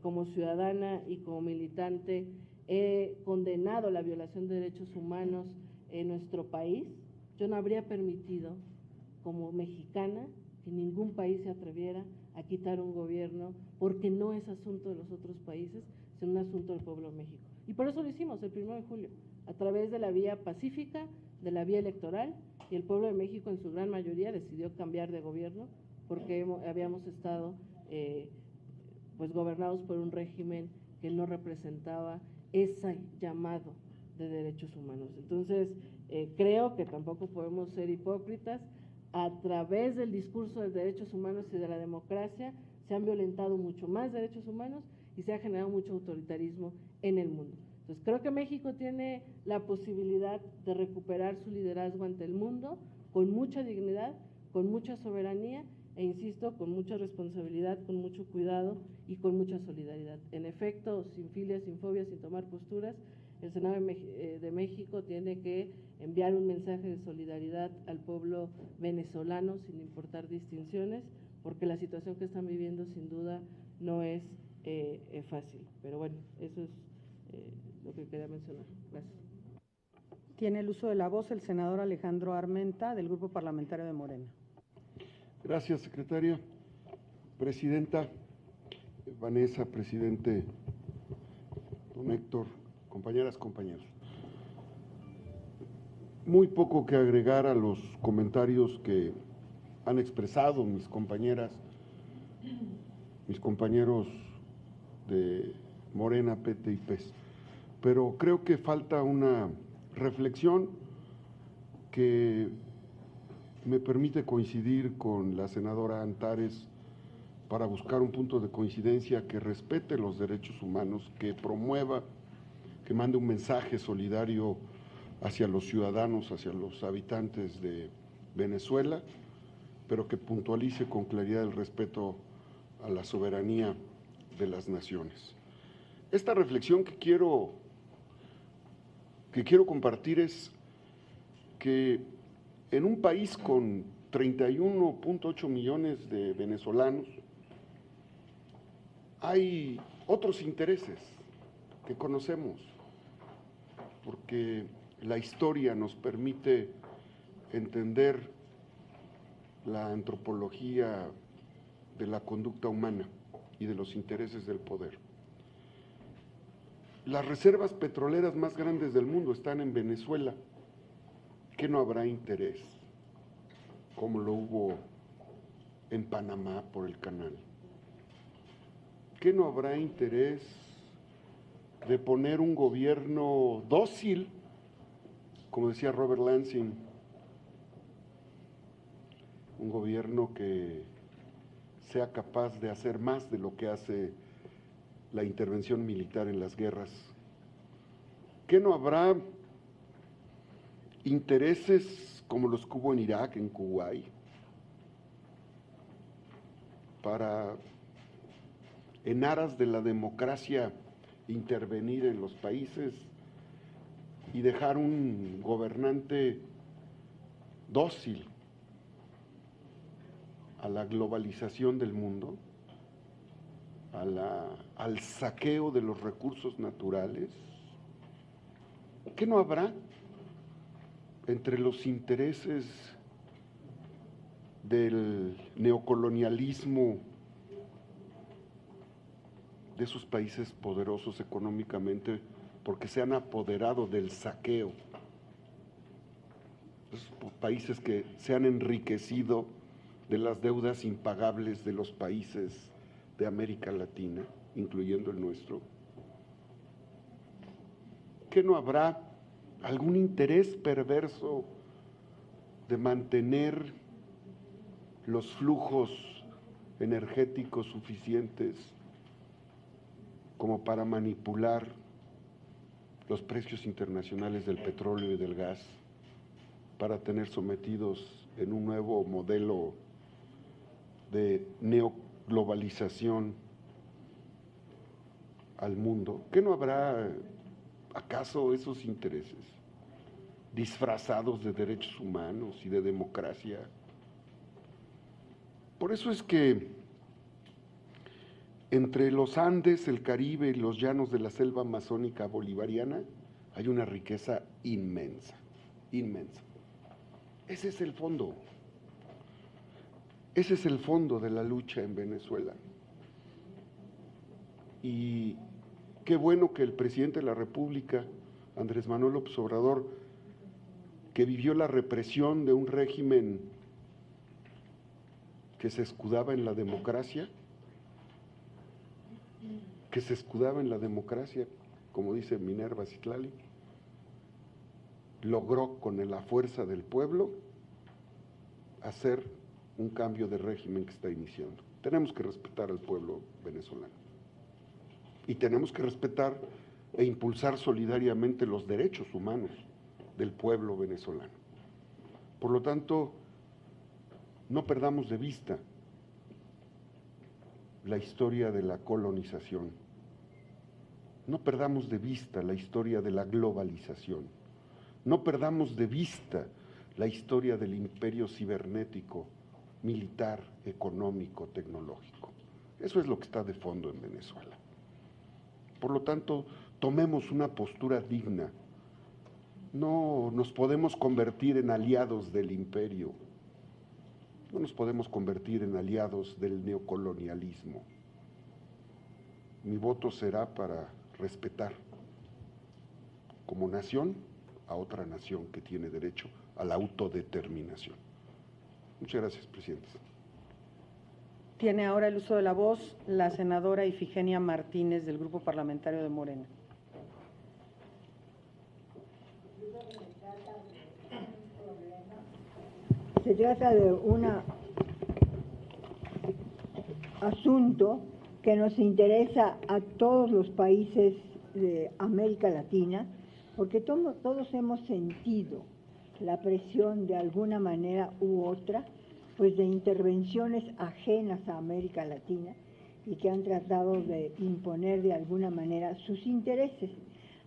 como ciudadana y como militante he condenado la violación de derechos humanos en nuestro país, yo no habría permitido como mexicana que ningún país se atreviera a quitar un gobierno, porque no es asunto de los otros países, sino un asunto del pueblo de México. Y por eso lo hicimos el 1 de julio, a través de la vía pacífica, de la vía electoral, y el pueblo de México en su gran mayoría decidió cambiar de gobierno, porque habíamos estado pues gobernados por un régimen que no representaba ese llamado de derechos humanos. Entonces, creo que tampoco podemos ser hipócritas. A través del discurso de derechos humanos y de la democracia se han violentado mucho más derechos humanos y se ha generado mucho autoritarismo en el mundo. Entonces, creo que México tiene la posibilidad de recuperar su liderazgo ante el mundo con mucha dignidad, con mucha soberanía e, insisto, con mucha responsabilidad, con mucho cuidado y con mucha solidaridad. En efecto, sin filias, sin fobias, sin tomar posturas, el Senado de México tiene que enviar un mensaje de solidaridad al pueblo venezolano sin importar distinciones, porque la situación que están viviendo sin duda no es fácil. Pero bueno, eso es lo que quería mencionar. Gracias. Tiene el uso de la voz el senador Alejandro Armenta, del Grupo Parlamentario de Morena. Gracias, secretaria. Presidenta, Vanessa, presidente, don Héctor, compañeras, compañeros. Muy poco que agregar a los comentarios que han expresado mis compañeras, mis compañeros de Morena, PT y PES, pero creo que falta una reflexión que me permite coincidir con la senadora Antares para buscar un punto de coincidencia que respete los derechos humanos, que promueva, que mande un mensaje solidario hacia los ciudadanos, hacia los habitantes de Venezuela, pero que puntualice con claridad el respeto a la soberanía de las naciones. Esta reflexión que quiero compartir es que en un país con 31.8 millones de venezolanos hay otros intereses que conocemos, porque la historia nos permite entender la antropología de la conducta humana y de los intereses del poder. Las reservas petroleras más grandes del mundo están en Venezuela. ¿Qué no habrá interés, como lo hubo en Panamá por el canal? ¿Qué no habrá interés de poner un gobierno dócil, como decía Robert Lansing, un gobierno que sea capaz de hacer más de lo que hace la intervención militar en las guerras? ¿Qué no habrá intereses como los que hubo en Irak, en Kuwait, para, en aras de la democracia, intervenir en los países y dejar un gobernante dócil a la globalización del mundo, al saqueo de los recursos naturales? ¿Qué no habrá entre los intereses del neocolonialismo de esos países poderosos económicamente porque se han apoderado del saqueo? Esos países que se han enriquecido de las deudas impagables de los países de América Latina, incluyendo el nuestro. ¿Qué no habrá algún interés perverso de mantener los flujos energéticos suficientes como para manipular los precios internacionales del petróleo y del gas, para tener sometidos en un nuevo modelo de neoglobalización al mundo, ¿qué no habrá acaso esos intereses disfrazados de derechos humanos y de democracia? Por eso es que entre los Andes, el Caribe y los llanos de la selva amazónica bolivariana hay una riqueza inmensa, inmensa. Ese es el fondo. Ese es el fondo de la lucha en Venezuela. Y qué bueno que el presidente de la República, Andrés Manuel López Obrador, que vivió la represión de un régimen que se escudaba en la democracia, como dice Minerva Citlali, logró con la fuerza del pueblo hacer un cambio de régimen que está iniciando. Tenemos que respetar al pueblo venezolano y tenemos que respetar e impulsar solidariamente los derechos humanos del pueblo venezolano. Por lo tanto, no perdamos de vista la historia de la colonización, no perdamos de vista la historia de la globalización, no perdamos de vista la historia del imperio cibernético, militar, económico, tecnológico. Eso es lo que está de fondo en Venezuela. Por lo tanto, tomemos una postura digna. No nos podemos convertir en aliados del imperio, no nos podemos convertir en aliados del neocolonialismo. Mi voto será para respetar como nación a otra nación que tiene derecho a la autodeterminación. Muchas gracias, presidente. Tiene ahora el uso de la voz la senadora Ifigenia Martínez, del Grupo Parlamentario de Morena. Se trata de un asunto que nos interesa a todos los países de América Latina, porque todos hemos sentido la presión de alguna manera u otra, pues de intervenciones ajenas a América Latina y que han tratado de imponer de alguna manera sus intereses.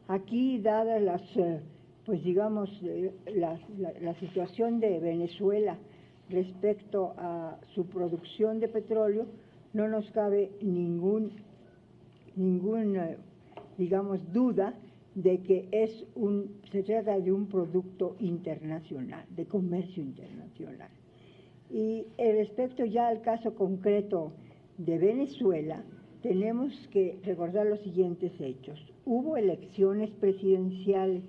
Aquí, dadas las pues digamos, la situación de Venezuela respecto a su producción de petróleo, no nos cabe ninguna digamos, duda de que se trata de un producto internacional, de comercio internacional. Y respecto ya al caso concreto de Venezuela, tenemos que recordar los siguientes hechos. Hubo elecciones presidenciales.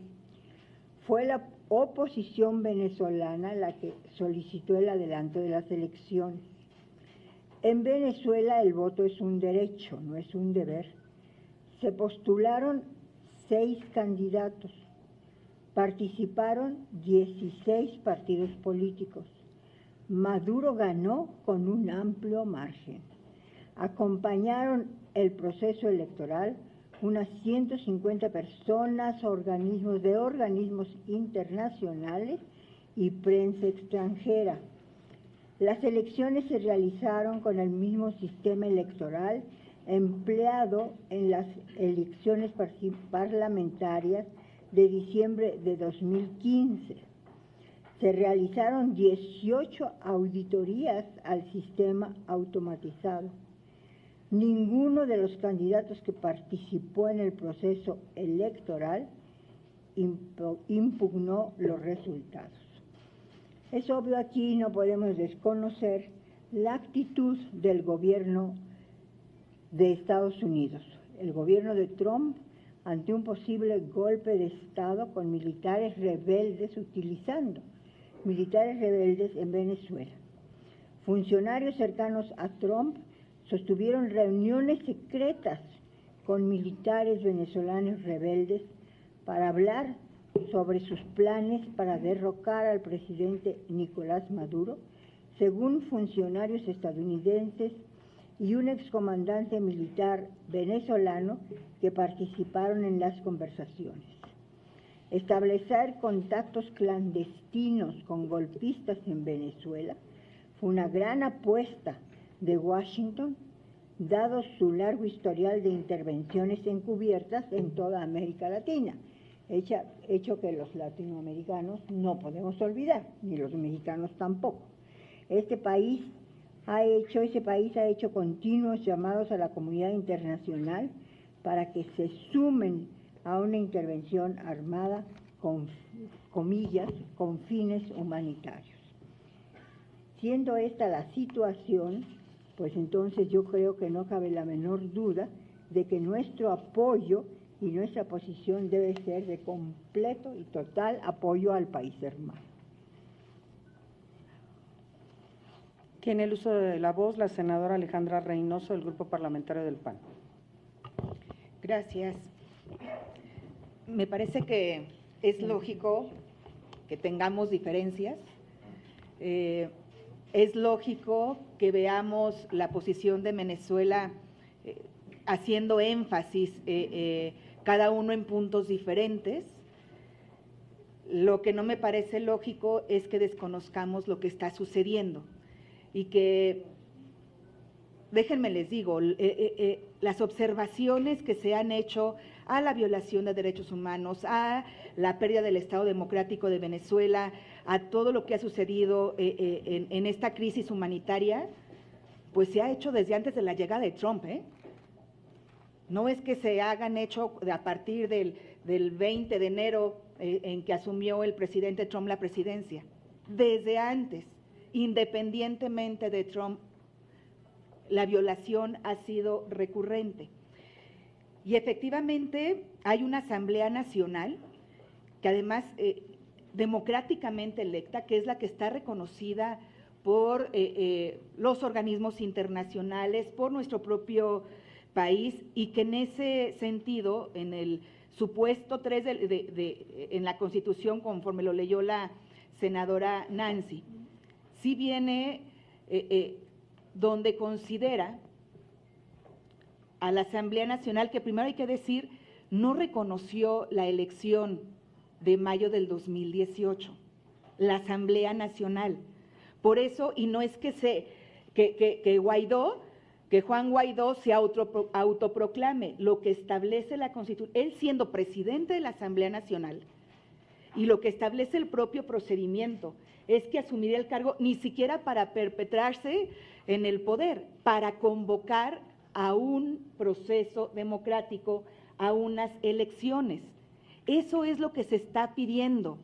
Fue la oposición venezolana la que solicitó el adelanto de las elecciones. En Venezuela el voto es un derecho, no es un deber. Se postularon 6 candidatos, participaron 16 partidos políticos. Maduro ganó con un amplio margen. Acompañaron el proceso electoral unas 150 personas, organismos internacionales y prensa extranjera. Las elecciones se realizaron con el mismo sistema electoral empleado en las elecciones parlamentarias de diciembre de 2015. Se realizaron 18 auditorías al sistema automatizado. Ninguno de los candidatos que participó en el proceso electoral impugnó los resultados. Es obvio, aquí no podemos desconocer la actitud del gobierno de Estados Unidos, el gobierno de Trump, ante un posible golpe de Estado con militares rebeldes, utilizando militares rebeldes en Venezuela. Funcionarios cercanos a Trump sostuvieron reuniones secretas con militares venezolanos rebeldes para hablar sobre sus planes para derrocar al presidente Nicolás Maduro, según funcionarios estadounidenses y un excomandante militar venezolano que participaron en las conversaciones. Establecer contactos clandestinos con golpistas en Venezuela fue una gran apuesta de Washington dado su largo historial de intervenciones encubiertas en toda América Latina, hecho que los latinoamericanos no podemos olvidar, ni los mexicanos tampoco. Ese país ha hecho continuos llamados a la comunidad internacional para que se sumen a una intervención armada con comillas, con fines humanitarios. Siendo esta la situación, pues entonces yo creo que no cabe la menor duda de que nuestro apoyo y nuestra posición debe ser de completo y total apoyo al país hermano. Tiene el uso de la voz la senadora Alejandra Reynoso, del Grupo Parlamentario del PAN. Gracias. Me parece que es lógico que tengamos diferencias. Es lógico que veamos la posición de Venezuela haciendo énfasis cada uno en puntos diferentes. Lo que no me parece lógico es que desconozcamos lo que está sucediendo y que, déjenme les digo, las observaciones que se han hecho a la violación de derechos humanos, a la pérdida del Estado democrático de Venezuela, a todo lo que ha sucedido en esta crisis humanitaria, pues se ha hecho desde antes de la llegada de Trump, ¿eh? No es que se hagan hecho a partir del 20 de enero en que asumió el presidente Trump la presidencia. Desde antes, independientemente de Trump, la violación ha sido recurrente. Y efectivamente hay una Asamblea Nacional que además democráticamente electa, que es la que está reconocida por los organismos internacionales, por nuestro propio país, y que en ese sentido, en el supuesto 3 en la Constitución, conforme lo leyó la senadora Nancy, sí viene donde considera a la Asamblea Nacional, que primero hay que decir, no reconoció la elección de mayo del 2018, la Asamblea Nacional. Por eso, y no es que Juan Guaidó se autoproclame, lo que establece la Constitución, él siendo presidente de la Asamblea Nacional, y lo que establece el propio procedimiento, es que asumiría el cargo ni siquiera para perpetrarse en el poder, para convocar a un proceso democrático, a unas elecciones. Eso es lo que se está pidiendo.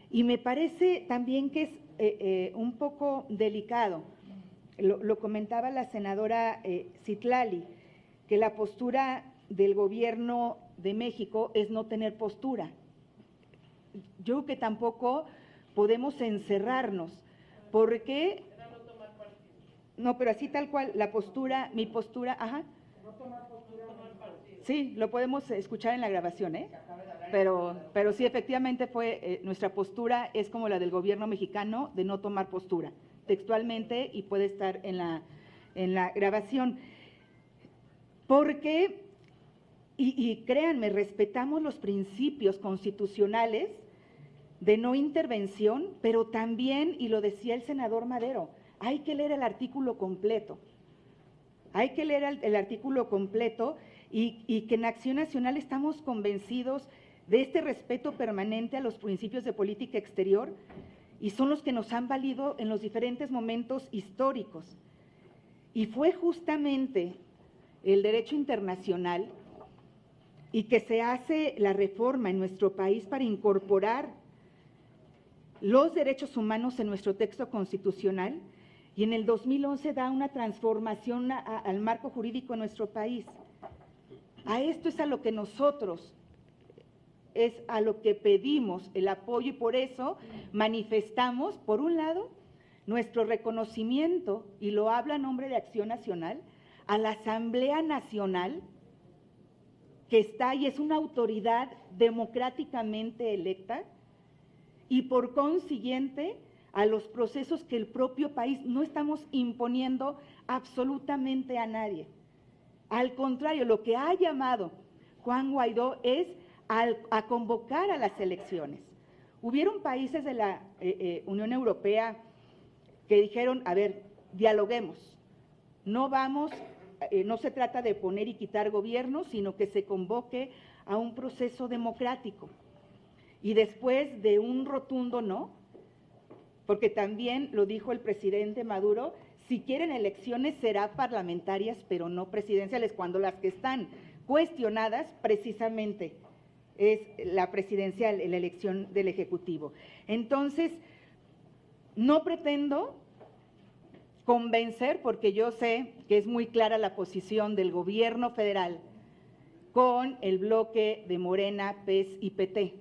Y me parece también que es un poco delicado, lo comentaba la senadora Citlali, que la postura del gobierno de México es no tener postura. Yo creo que tampoco podemos encerrarnos, porque… No, pero así tal cual, la postura, mi postura, ajá. Sí, lo podemos escuchar en la grabación, ¿eh? Pero sí, efectivamente fue, nuestra postura es como la del gobierno mexicano de no tomar postura, textualmente, y puede estar en la grabación. Porque, y créanme, respetamos los principios constitucionales de no intervención, pero también, y lo decía el senador Madero, hay que leer el artículo completo. Hay que leer el artículo completo y que en Acción Nacional estamos convencidos de este respeto permanente a los principios de política exterior, y son los que nos han valido en los diferentes momentos históricos. Y fue justamente el derecho internacional y que se hace la reforma en nuestro país para incorporar los derechos humanos en nuestro texto constitucional, y en el 2011 da una transformación al marco jurídico en nuestro país. A esto es a lo que nosotros, es a lo que pedimos el apoyo, y por eso manifestamos, por un lado, nuestro reconocimiento, y lo habla a nombre de Acción Nacional, a la Asamblea Nacional, que está y es una autoridad democráticamente electa, y por consiguiente a los procesos que el propio país no estamos imponiendo absolutamente a nadie. Al contrario, lo que ha llamado Juan Guaidó es a convocar a las elecciones. Hubieron países de la Unión Europea que dijeron, a ver, dialoguemos, No se trata de poner y quitar gobierno, sino que se convoque a un proceso democrático. Y después de un rotundo no, porque también lo dijo el presidente Maduro, si quieren elecciones será parlamentarias, pero no presidenciales, cuando las que están cuestionadas precisamente es la presidencial, la elección del Ejecutivo. Entonces, no pretendo convencer, porque yo sé que es muy clara la posición del gobierno federal con el bloque de Morena, PES y PT.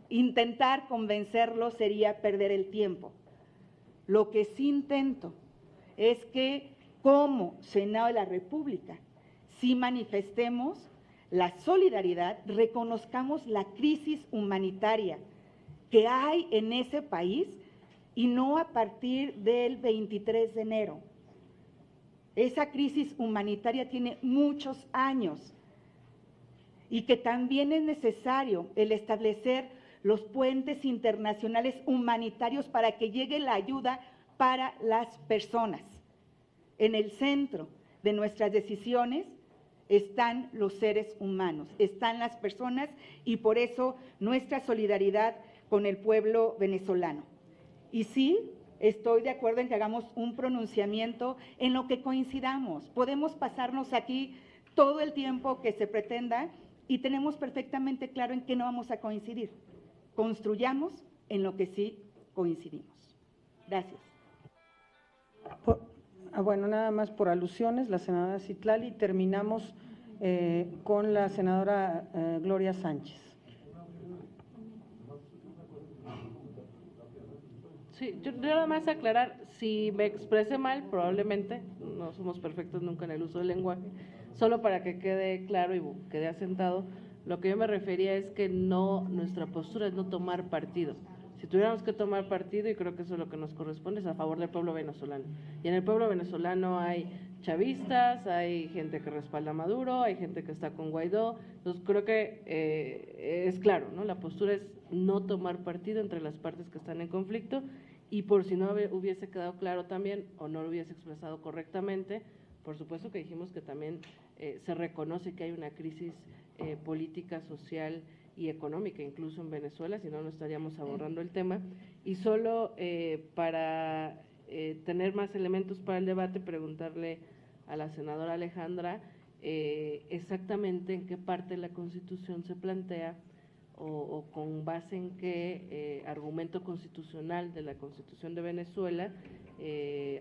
Intentar convencerlo sería perder el tiempo. Lo que sí intento es que como Senado de la República sí manifestemos la solidaridad, reconozcamos la crisis humanitaria que hay en ese país y no a partir del 23 de enero. Esa crisis humanitaria tiene muchos años y que también es necesario el establecer los puentes internacionales humanitarios para que llegue la ayuda para las personas. En el centro de nuestras decisiones están los seres humanos, están las personas y por eso nuestra solidaridad con el pueblo venezolano. Y sí, estoy de acuerdo en que hagamos un pronunciamiento en lo que coincidamos. Podemos pasarnos aquí todo el tiempo que se pretenda y tenemos perfectamente claro en qué no vamos a coincidir. Construyamos en lo que sí coincidimos. Gracias. Bueno, nada más por alusiones, la senadora Citlali. Terminamos con la senadora Gloria Sánchez. Sí, yo nada más aclarar, si me expresé mal, probablemente, no somos perfectos nunca en el uso del lenguaje, solo para que quede claro y quede asentado, lo que yo me refería es que no, nuestra postura es no tomar partido. Si tuviéramos que tomar partido, y creo que eso es lo que nos corresponde, es a favor del pueblo venezolano. Y en el pueblo venezolano hay chavistas, hay gente que respalda a Maduro, hay gente que está con Guaidó. Entonces creo que es claro, ¿no? La postura es no tomar partido entre las partes que están en conflicto, y por si no hubiese quedado claro también, o no lo hubiese expresado correctamente, por supuesto que dijimos que también se reconoce que hay una crisis política, social y económica, incluso en Venezuela, si no, no estaríamos abordando el tema. Y solo para tener más elementos para el debate, preguntarle a la senadora Alejandra exactamente en qué parte de la Constitución se plantea o con base en qué argumento constitucional de la Constitución de Venezuela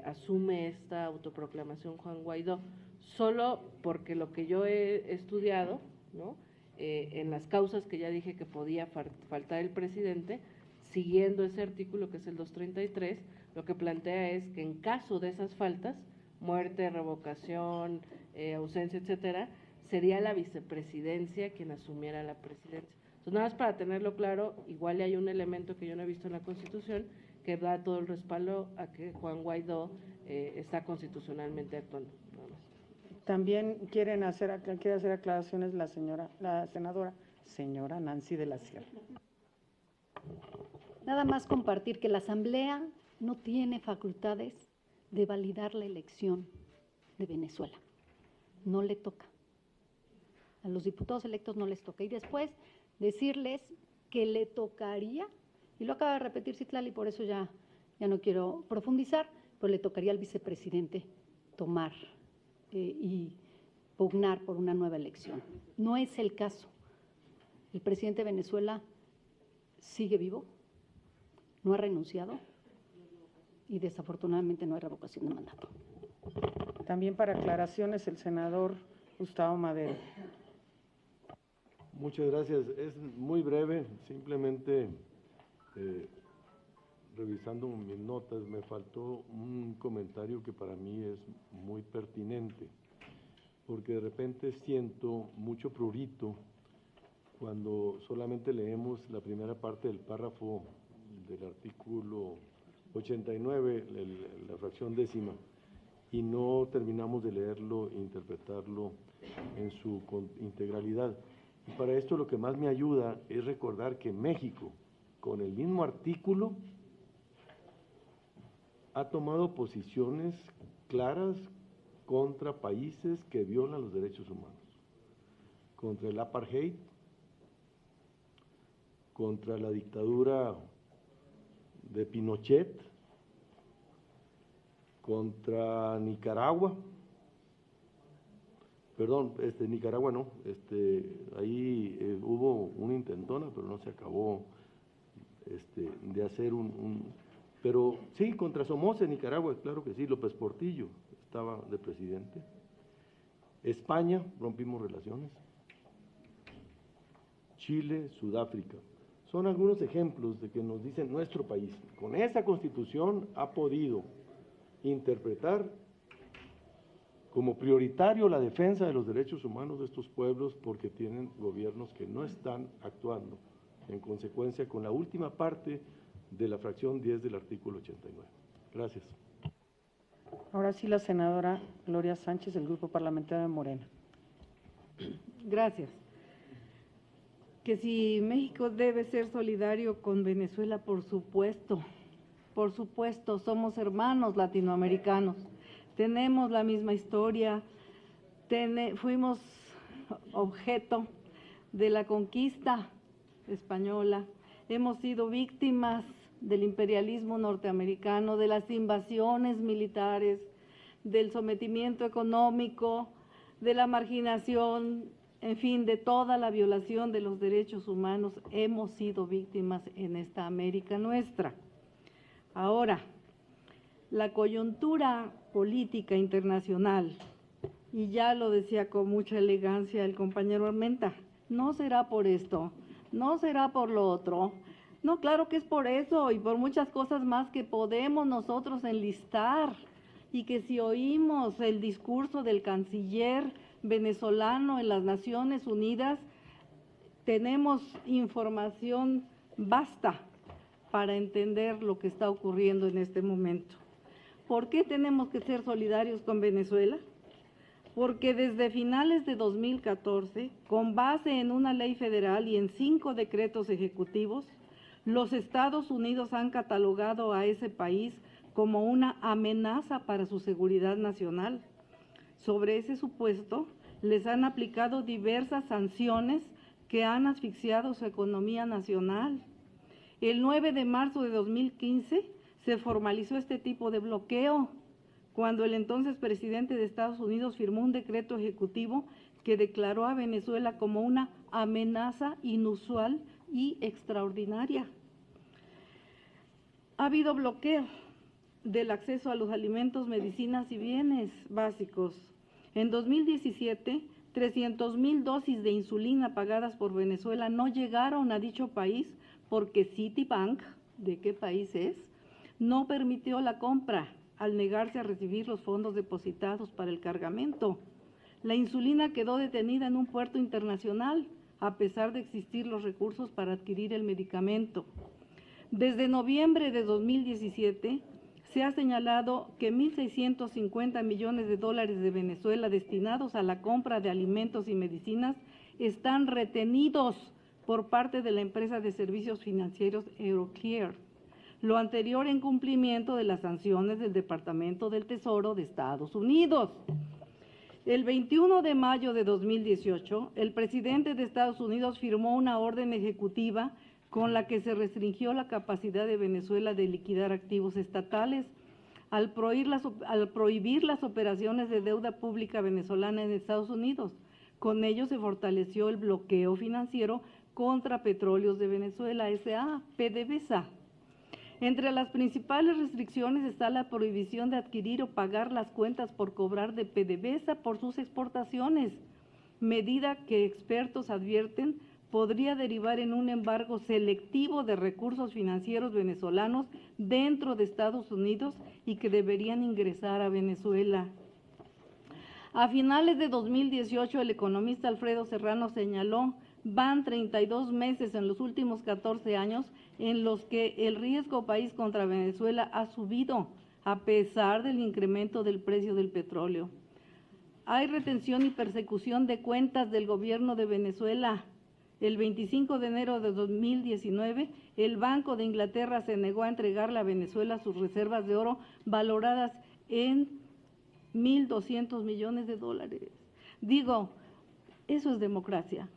asume esta autoproclamación Juan Guaidó, solo porque lo que yo he estudiado, ¿no? En las causas que ya dije que podía faltar el presidente, siguiendo ese artículo que es el 233, lo que plantea es que en caso de esas faltas, muerte, revocación, ausencia, etcétera, sería la vicepresidencia quien asumiera la presidencia. Entonces, nada más para tenerlo claro, igual hay un elemento que yo no he visto en la Constitución que da todo el respaldo a que Juan Guaidó está constitucionalmente actuando. Nada más. También quiere hacer aclaraciones la senadora Nancy de la Sierra. Nada más compartir que la Asamblea no tiene facultades de validar la elección de Venezuela. No le toca. A los diputados electos no les toca. Y después decirles que le tocaría, y lo acaba de repetir Citlali, por eso ya no quiero profundizar, pero le tocaría al vicepresidente tomar y pugnar por una nueva elección. No es el caso. El presidente de Venezuela sigue vivo, no ha renunciado y desafortunadamente no hay revocación de mandato. También para aclaraciones el senador Gustavo Madero. Muchas gracias. Es muy breve, simplemente revisando mis notas me faltó un comentario que para mí es muy pertinente, porque de repente siento mucho prurito cuando solamente leemos la primera parte del párrafo del artículo 89, la fracción décima, y no terminamos de leerlo e interpretarlo en su integralidad. Y para esto lo que más me ayuda es recordar que México, con el mismo artículo, ha tomado posiciones claras contra países que violan los derechos humanos, contra el apartheid, contra la dictadura de Pinochet, contra Nicaragua, perdón, Nicaragua no, ahí hubo una intentona, pero no se acabó de hacer pero sí, contra Somoza en Nicaragua, claro que sí, López Portillo estaba de presidente. España, rompimos relaciones. Chile, Sudáfrica. Son algunos ejemplos de que nos dicen nuestro país. Con esa Constitución ha podido interpretar como prioritario la defensa de los derechos humanos de estos pueblos porque tienen gobiernos que no están actuando en consecuencia con la última parte de la fracción 10 del artículo 89. Gracias. Ahora sí, la senadora Gloria Sánchez, del Grupo Parlamentario de Morena. Gracias. Que si México debe ser solidario con Venezuela, por supuesto, somos hermanos latinoamericanos, tenemos la misma historia, fuimos objeto de la conquista española, hemos sido víctimas del imperialismo norteamericano, de las invasiones militares, del sometimiento económico, de la marginación, en fin, de toda la violación de los derechos humanos, hemos sido víctimas en esta América nuestra. Ahora, la coyuntura política internacional, y ya lo decía con mucha elegancia el compañero Armenta, no será por esto, no será por lo otro. No, claro que es por eso y por muchas cosas más que podemos nosotros enlistar, y que si oímos el discurso del canciller venezolano en las Naciones Unidas, tenemos información basta para entender lo que está ocurriendo en este momento. ¿Por qué tenemos que ser solidarios con Venezuela? Porque desde finales de 2014, con base en una ley federal y en 5 decretos ejecutivos, los Estados Unidos han catalogado a ese país como una amenaza para su seguridad nacional. Sobre ese supuesto, les han aplicado diversas sanciones que han asfixiado su economía nacional. El 9 de marzo de 2015 se formalizó este tipo de bloqueo, cuando el entonces presidente de Estados Unidos firmó un decreto ejecutivo que declaró a Venezuela como una amenaza inusual y extraordinaria. Ha habido bloqueo del acceso a los alimentos, medicinas y bienes básicos. En 2017, 300,000 dosis de insulina pagadas por Venezuela no llegaron a dicho país porque Citibank, ¿de qué país es?, no permitió la compra al negarse a recibir los fondos depositados para el cargamento. La insulina quedó detenida en un puerto internacional, a pesar de existir los recursos para adquirir el medicamento. Desde noviembre de 2017, se ha señalado que 1.650 millones de dólares de Venezuela destinados a la compra de alimentos y medicinas están retenidos por parte de la empresa de servicios financieros Euroclear. Lo anterior en cumplimiento de las sanciones del Departamento del Tesoro de Estados Unidos. El 21 de mayo de 2018, el presidente de Estados Unidos firmó una orden ejecutiva con la que se restringió la capacidad de Venezuela de liquidar activos estatales al prohibir las operaciones de deuda pública venezolana en Estados Unidos. Con ello se fortaleció el bloqueo financiero contra Petróleos de Venezuela S.A., PDVSA. Entre las principales restricciones está la prohibición de adquirir o pagar las cuentas por cobrar de PDVSA por sus exportaciones, medida que expertos advierten podría derivar en un embargo selectivo de recursos financieros venezolanos dentro de Estados Unidos y que deberían ingresar a Venezuela. A finales de 2018, el economista Alfredo Serrano señaló: van 32 meses en los últimos 14 años en los que el riesgo país contra Venezuela ha subido a pesar del incremento del precio del petróleo. Hay retención y persecución de cuentas del gobierno de Venezuela. El 25 de enero de 2019, el Banco de Inglaterra se negó a entregarle a Venezuela sus reservas de oro valoradas en 1.200 millones de dólares. Digo, eso es democracia.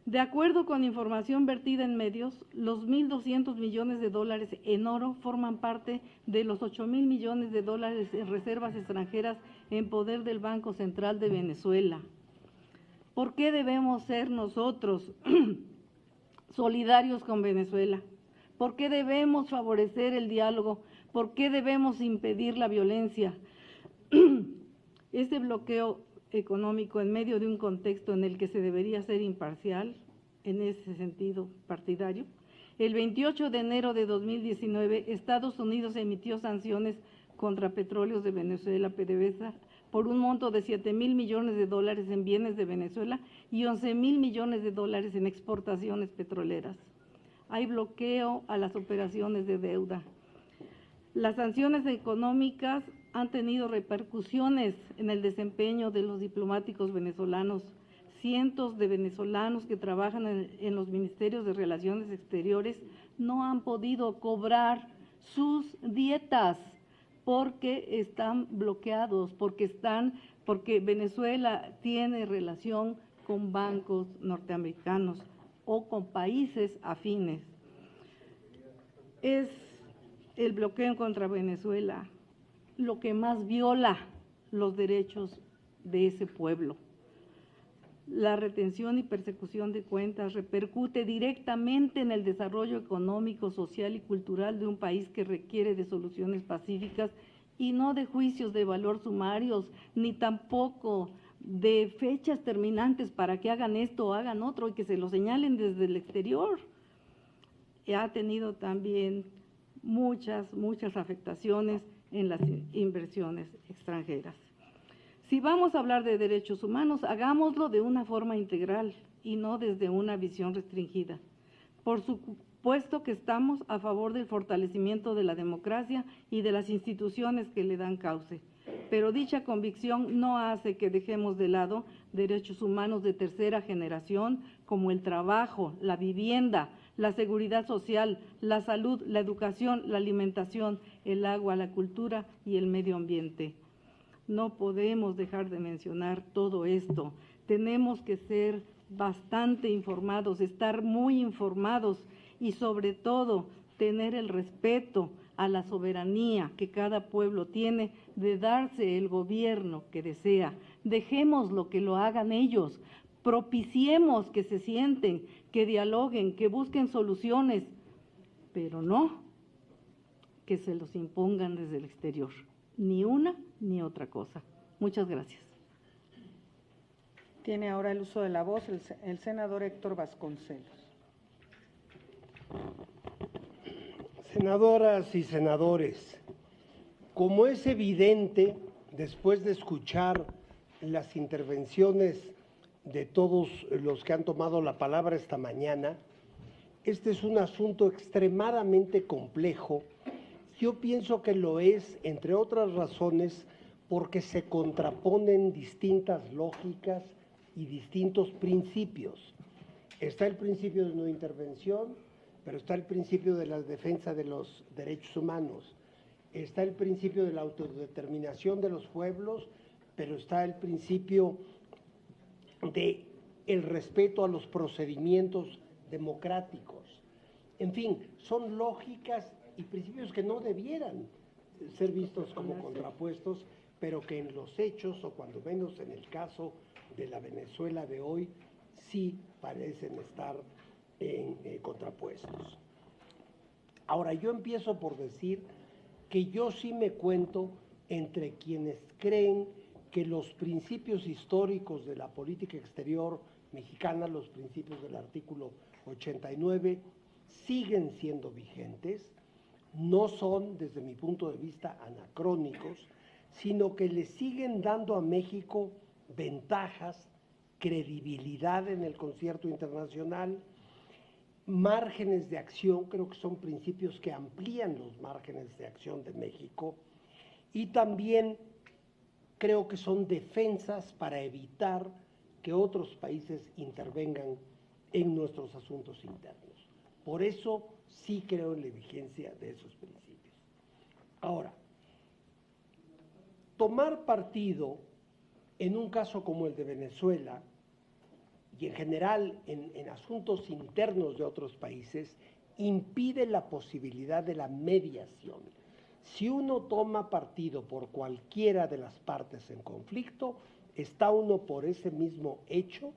De acuerdo con información vertida en medios, los 1.200 millones de dólares en oro forman parte de los 8.000 millones de dólares en reservas extranjeras en poder del Banco Central de Venezuela. ¿Por qué debemos ser nosotros solidarios con Venezuela? ¿Por qué debemos favorecer el diálogo? ¿Por qué debemos impedir la violencia? Este bloqueo económico en medio de un contexto en el que se debería ser imparcial, en ese sentido partidario. El 28 de enero de 2019, Estados Unidos emitió sanciones contra Petróleos de Venezuela, PDVSA, por un monto de 7.000 millones de dólares en bienes de Venezuela y 11.000 millones de dólares en exportaciones petroleras. Hay bloqueo a las operaciones de deuda. Las sanciones económicas han tenido repercusiones en el desempeño de los diplomáticos venezolanos. Cientos de venezolanos que trabajan en los ministerios de Relaciones Exteriores no han podido cobrar sus dietas porque están bloqueados, porque Venezuela tiene relación con bancos norteamericanos o con países afines. Es el bloqueo contra Venezuela lo que más viola los derechos de ese pueblo. La retención y persecución de cuentas repercute directamente en el desarrollo económico, social y cultural de un país que requiere de soluciones pacíficas y no de juicios de valor sumarios, ni tampoco de fechas terminantes para que hagan esto o hagan otro y que se lo señalen desde el exterior. Ha tenido también muchas afectaciones en las inversiones extranjeras. Si vamos a hablar de derechos humanos, hagámoslo de una forma integral y no desde una visión restringida. Por supuesto que estamos a favor del fortalecimiento de la democracia y de las instituciones que le dan cauce, pero dicha convicción no hace que dejemos de lado derechos humanos de tercera generación como el trabajo, la vivienda, la seguridad social, la salud, la educación, la alimentación, el agua, la cultura y el medio ambiente. No podemos dejar de mencionar todo esto. Tenemos que ser bastante informados, estar muy informados y sobre todo tener el respeto a la soberanía que cada pueblo tiene de darse el gobierno que desea. Dejémoslo que lo hagan ellos. Propiciemos que se sienten, que dialoguen, que busquen soluciones, pero no que se los impongan desde el exterior, ni una ni otra cosa. Muchas gracias. Tiene ahora el uso de la voz el senador Héctor Vasconcelos. Senadoras y senadores, como es evidente, después de escuchar las intervenciones de todos los que han tomado la palabra esta mañana, este es un asunto extremadamente complejo. Yo pienso que lo es, entre otras razones, porque se contraponen distintas lógicas y distintos principios. Está el principio de no intervención, pero está el principio de la defensa de los derechos humanos. Está el principio de la autodeterminación de los pueblos, pero está el principio de el respeto a los procedimientos democráticos. En fin, son lógicas y principios que no debieran ser vistos como contrapuestos, pero que en los hechos, o cuando menos en el caso de la Venezuela de hoy, sí parecen estar contrapuestos. Ahora, yo empiezo por decir que yo sí me cuento entre quienes creen que los principios históricos de la política exterior mexicana, los principios del artículo 89, siguen siendo vigentes, no son, desde mi punto de vista, anacrónicos, sino que le siguen dando a México ventajas, credibilidad en el concierto internacional, márgenes de acción. Creo que son principios que amplían los márgenes de acción de México, y también creo que son defensas para evitar que otros países intervengan en nuestros asuntos internos. Por eso sí creo en la vigencia de esos principios. Ahora, tomar partido en un caso como el de Venezuela y en general en asuntos internos de otros países impide la posibilidad de la mediación. Si uno toma partido por cualquiera de las partes en conflicto, está uno por ese mismo hecho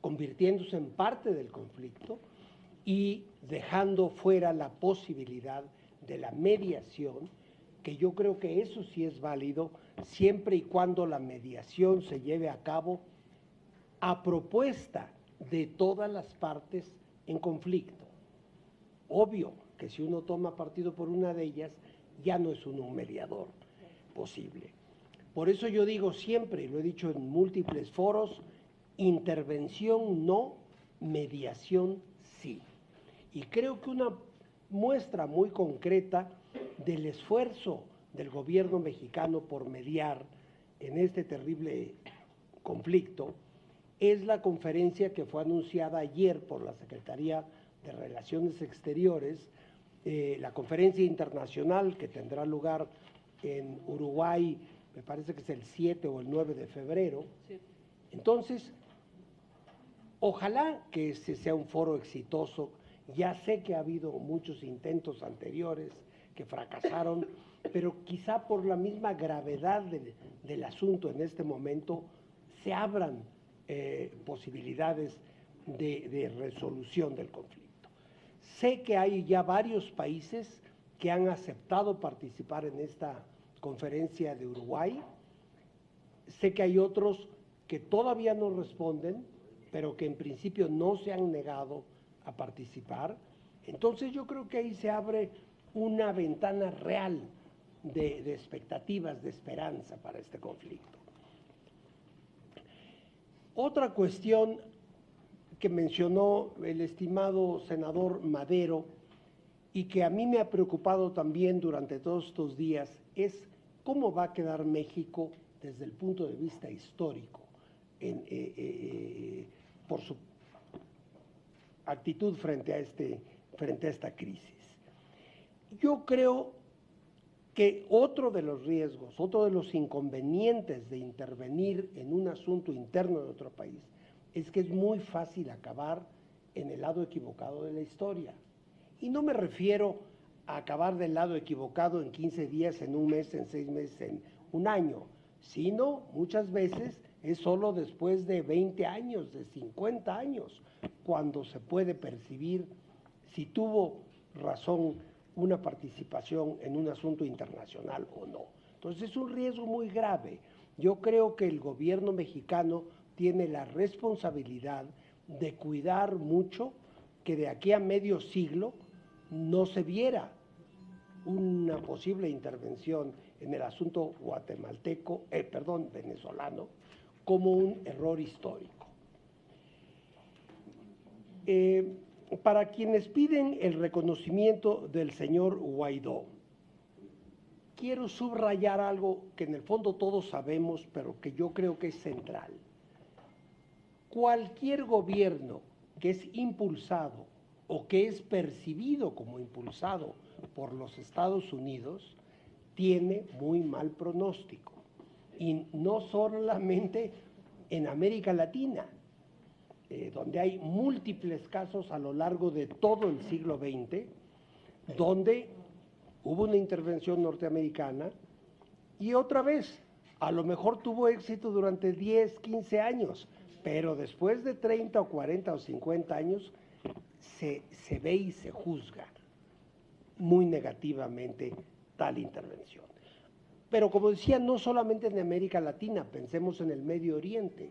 convirtiéndose en parte del conflicto y dejando fuera la posibilidad de la mediación, que yo creo que eso sí es válido siempre y cuando la mediación se lleve a cabo a propuesta de todas las partes en conflicto. Obvio que si uno toma partido por una de ellas, ya no es uno un mediador posible. Por eso yo digo siempre, y lo he dicho en múltiples foros, intervención no, mediación sí. Y creo que una muestra muy concreta del esfuerzo del gobierno mexicano por mediar en este terrible conflicto es la conferencia que fue anunciada ayer por la Secretaría de Relaciones Exteriores, la conferencia internacional que tendrá lugar en Uruguay, me parece que es el 7 o el 9 de febrero. Sí. Entonces, ojalá que ese sea un foro exitoso. Ya sé que ha habido muchos intentos anteriores que fracasaron, pero quizá por la misma gravedad del asunto en este momento se abran posibilidades de resolución del conflicto. Sé que hay ya varios países que han aceptado participar en esta conferencia de Uruguay. Sé que hay otros que todavía no responden, pero que en principio no se han negado a participar. Entonces yo creo que ahí se abre una ventana real de expectativas, de esperanza para este conflicto. Otra cuestión que mencionó el estimado senador Madero y que a mí me ha preocupado también durante todos estos días es cómo va a quedar México desde el punto de vista histórico por su actitud frente a esta crisis. Yo creo que otro de los riesgos, otro de los inconvenientes de intervenir en un asunto interno de otro país es que es muy fácil acabar en el lado equivocado de la historia. Y no me refiero a acabar del lado equivocado en 15 días, en un mes, en 6 meses, en un año, sino muchas veces es solo después de 20 años, de 50 años, cuando se puede percibir si tuvo razón una participación en un asunto internacional o no. Entonces es un riesgo muy grave. Yo creo que el gobierno mexicano tiene la responsabilidad de cuidar mucho que de aquí a medio siglo no se viera una posible intervención en el asunto venezolano como un error histórico. Para quienes piden el reconocimiento del señor Guaidó, quiero subrayar algo que en el fondo todos sabemos, pero que yo creo que es central. Cualquier gobierno que es impulsado o que es percibido como impulsado por los Estados Unidos tiene muy mal pronóstico. Y no solamente en América Latina, donde hay múltiples casos a lo largo de todo el siglo XX, donde hubo una intervención norteamericana y otra vez, a lo mejor tuvo éxito durante 10, 15 años, pero después de 30 o 40 o 50 años se ve y se juzga muy negativamente tal intervención. Pero como decía, no solamente en América Latina, pensemos en el Medio Oriente.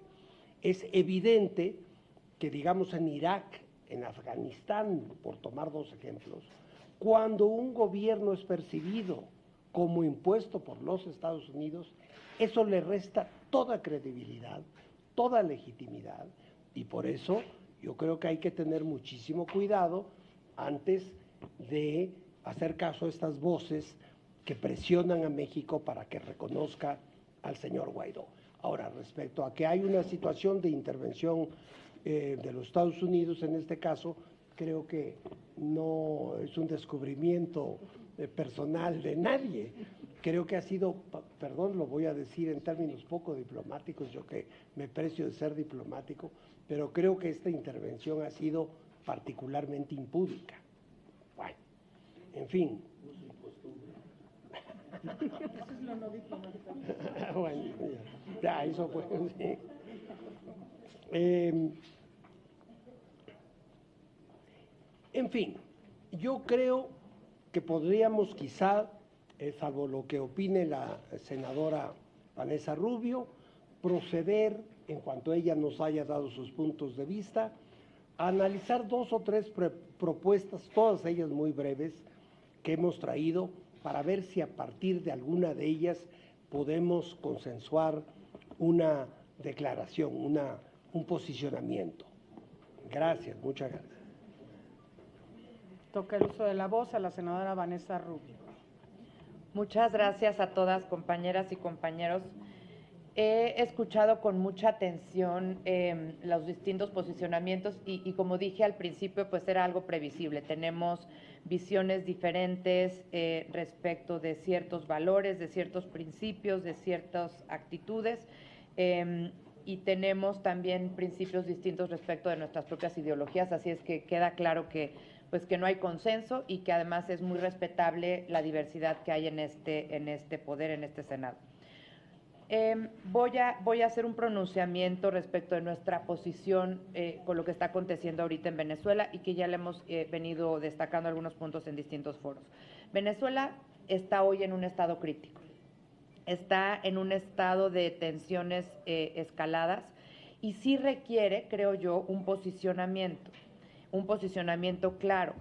Es evidente que, digamos, en Irak, en Afganistán, por tomar dos ejemplos, cuando un gobierno es percibido como impuesto por los Estados Unidos, eso le resta toda credibilidad, toda legitimidad, y por eso yo creo que hay que tener muchísimo cuidado antes de hacer caso a estas voces que presionan a México para que reconozca al señor Guaidó. Ahora, respecto a que hay una situación de intervención de los Estados Unidos en este caso, creo que no es un descubrimiento personal de nadie. creo que ha sido, perdón, lo voy a decir en términos poco diplomáticos, yo que me precio de ser diplomático, pero creo que esta intervención ha sido particularmente impúdica. Bueno, en fin. Eso es lo no diplomático. Bueno, ya, eso fue, sí. En fin, yo creo que podríamos quizá, salvo lo que opine la senadora Vanessa Rubio, proceder, en cuanto ella nos haya dado sus puntos de vista, a analizar 2 o 3 propuestas, todas ellas muy breves, que hemos traído para ver si a partir de alguna de ellas podemos consensuar una declaración, un posicionamiento. Gracias, muchas gracias. Toca el uso de la voz a la senadora Vanessa Rubio. Muchas gracias a todas, compañeras y compañeros. He escuchado con mucha atención los distintos posicionamientos y como dije al principio, pues era algo previsible. Tenemos visiones diferentes respecto de ciertos valores, de ciertos principios, de ciertas actitudes y tenemos también principios distintos respecto de nuestras propias ideologías, así es que queda claro que no hay consenso y que además es muy respetable la diversidad que hay en este poder, en este Senado. Voy a hacer un pronunciamiento respecto de nuestra posición con lo que está aconteciendo ahorita en Venezuela y que ya le hemos venido destacando algunos puntos en distintos foros. Venezuela está hoy en un estado crítico, está en un estado de tensiones escaladas y sí requiere, creo yo, un posicionamiento claro.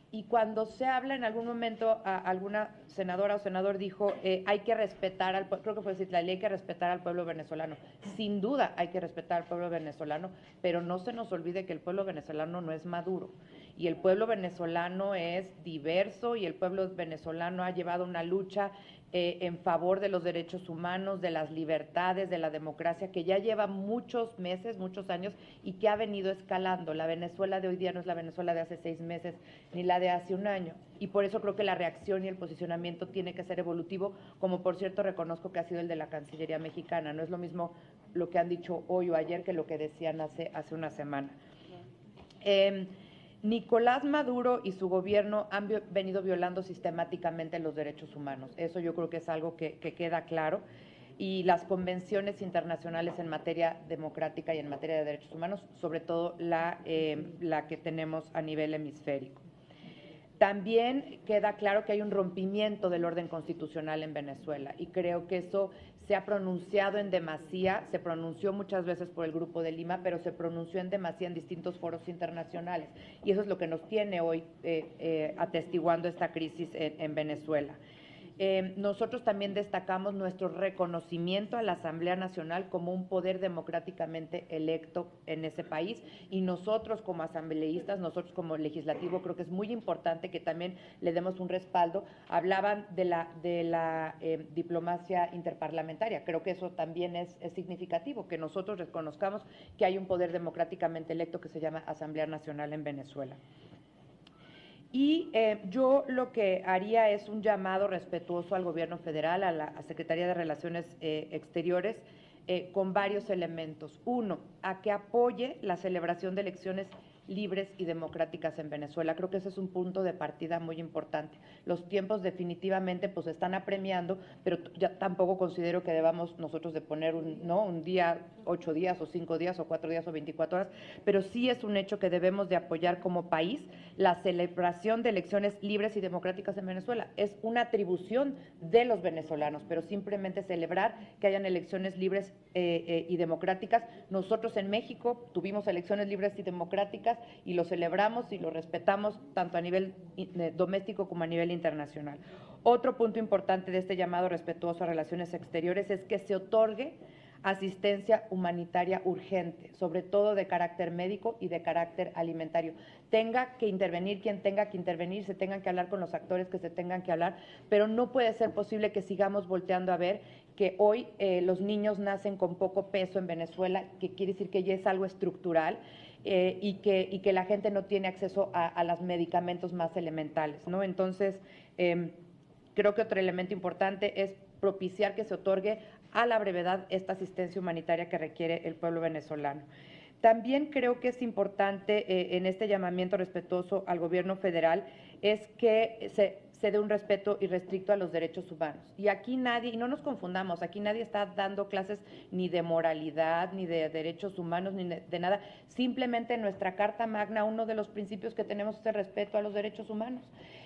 Y cuando se habla en algún momento, alguna senadora o senador dijo, hay que respetar al pueblo, creo que fue decir, la ley hay que respetar al pueblo venezolano. Sin duda hay que respetar al pueblo venezolano, pero no se nos olvide que el pueblo venezolano no es maduro. Y el pueblo venezolano es diverso y el pueblo venezolano ha llevado una lucha en favor de los derechos humanos, de las libertades, de la democracia, que ya lleva muchos meses, muchos años y que ha venido escalando. La Venezuela de hoy día no es la Venezuela de hace 6 meses ni la de hace un año. Y por eso creo que la reacción y el posicionamiento tiene que ser evolutivo, como por cierto reconozco que ha sido el de la Cancillería mexicana. No es lo mismo lo que han dicho hoy o ayer que lo que decían hace una semana. Nicolás Maduro y su gobierno han venido violando sistemáticamente los derechos humanos. Eso yo creo que es algo que queda claro. Y las convenciones internacionales en materia democrática y en materia de derechos humanos, sobre todo la que tenemos a nivel hemisférico. También queda claro que hay un rompimiento del orden constitucional en Venezuela y creo que eso se ha pronunciado en demasía, se pronunció muchas veces por el Grupo de Lima, pero se pronunció en demasía en distintos foros internacionales y eso es lo que nos tiene hoy atestiguando esta crisis en Venezuela. Nosotros también destacamos nuestro reconocimiento a la Asamblea Nacional como un poder democráticamente electo en ese país y nosotros como asambleístas, nosotros como legislativo, creo que es muy importante que también le demos un respaldo. Hablaban de la diplomacia interparlamentaria, creo que eso también es significativo, que nosotros reconozcamos que hay un poder democráticamente electo que se llama Asamblea Nacional en Venezuela. Y yo lo que haría es un llamado respetuoso al gobierno federal, a la Secretaría de Relaciones Exteriores, con varios elementos. Uno, a que apoye la celebración de elecciones libres y democráticas en Venezuela. Creo que ese es un punto de partida muy importante. Los tiempos definitivamente pues están apremiando, pero ya tampoco considero que debamos nosotros de poner un día, 8 días o 5 días o 4 días o 24 horas, pero sí es un hecho que debemos de apoyar como país la celebración de elecciones libres y democráticas en Venezuela. Es una atribución de los venezolanos, pero simplemente celebrar que hayan elecciones libres y democráticas. Nosotros en México tuvimos elecciones libres y democráticas y lo celebramos y lo respetamos tanto a nivel doméstico como a nivel internacional. Otro punto importante de este llamado respetuoso a relaciones exteriores es que se otorgue asistencia humanitaria urgente, sobre todo de carácter médico y de carácter alimentario. Tenga que intervenir quien tenga que intervenir, se tengan que hablar con los actores que se tengan que hablar, pero no puede ser posible que sigamos volteando a ver que hoy los niños nacen con poco peso en Venezuela, que quiere decir que ya es algo estructural, y que la gente no tiene acceso a los medicamentos más elementales, ¿no? Entonces, creo que otro elemento importante es propiciar que se otorgue a la brevedad esta asistencia humanitaria que requiere el pueblo venezolano. También creo que es importante en este llamamiento respetuoso al gobierno federal es que se dé un respeto irrestricto a los derechos humanos. Y aquí nadie, y no nos confundamos, aquí nadie está dando clases ni de moralidad, ni de derechos humanos, ni de nada. Simplemente en nuestra Carta Magna, uno de los principios que tenemos es el respeto a los derechos humanos.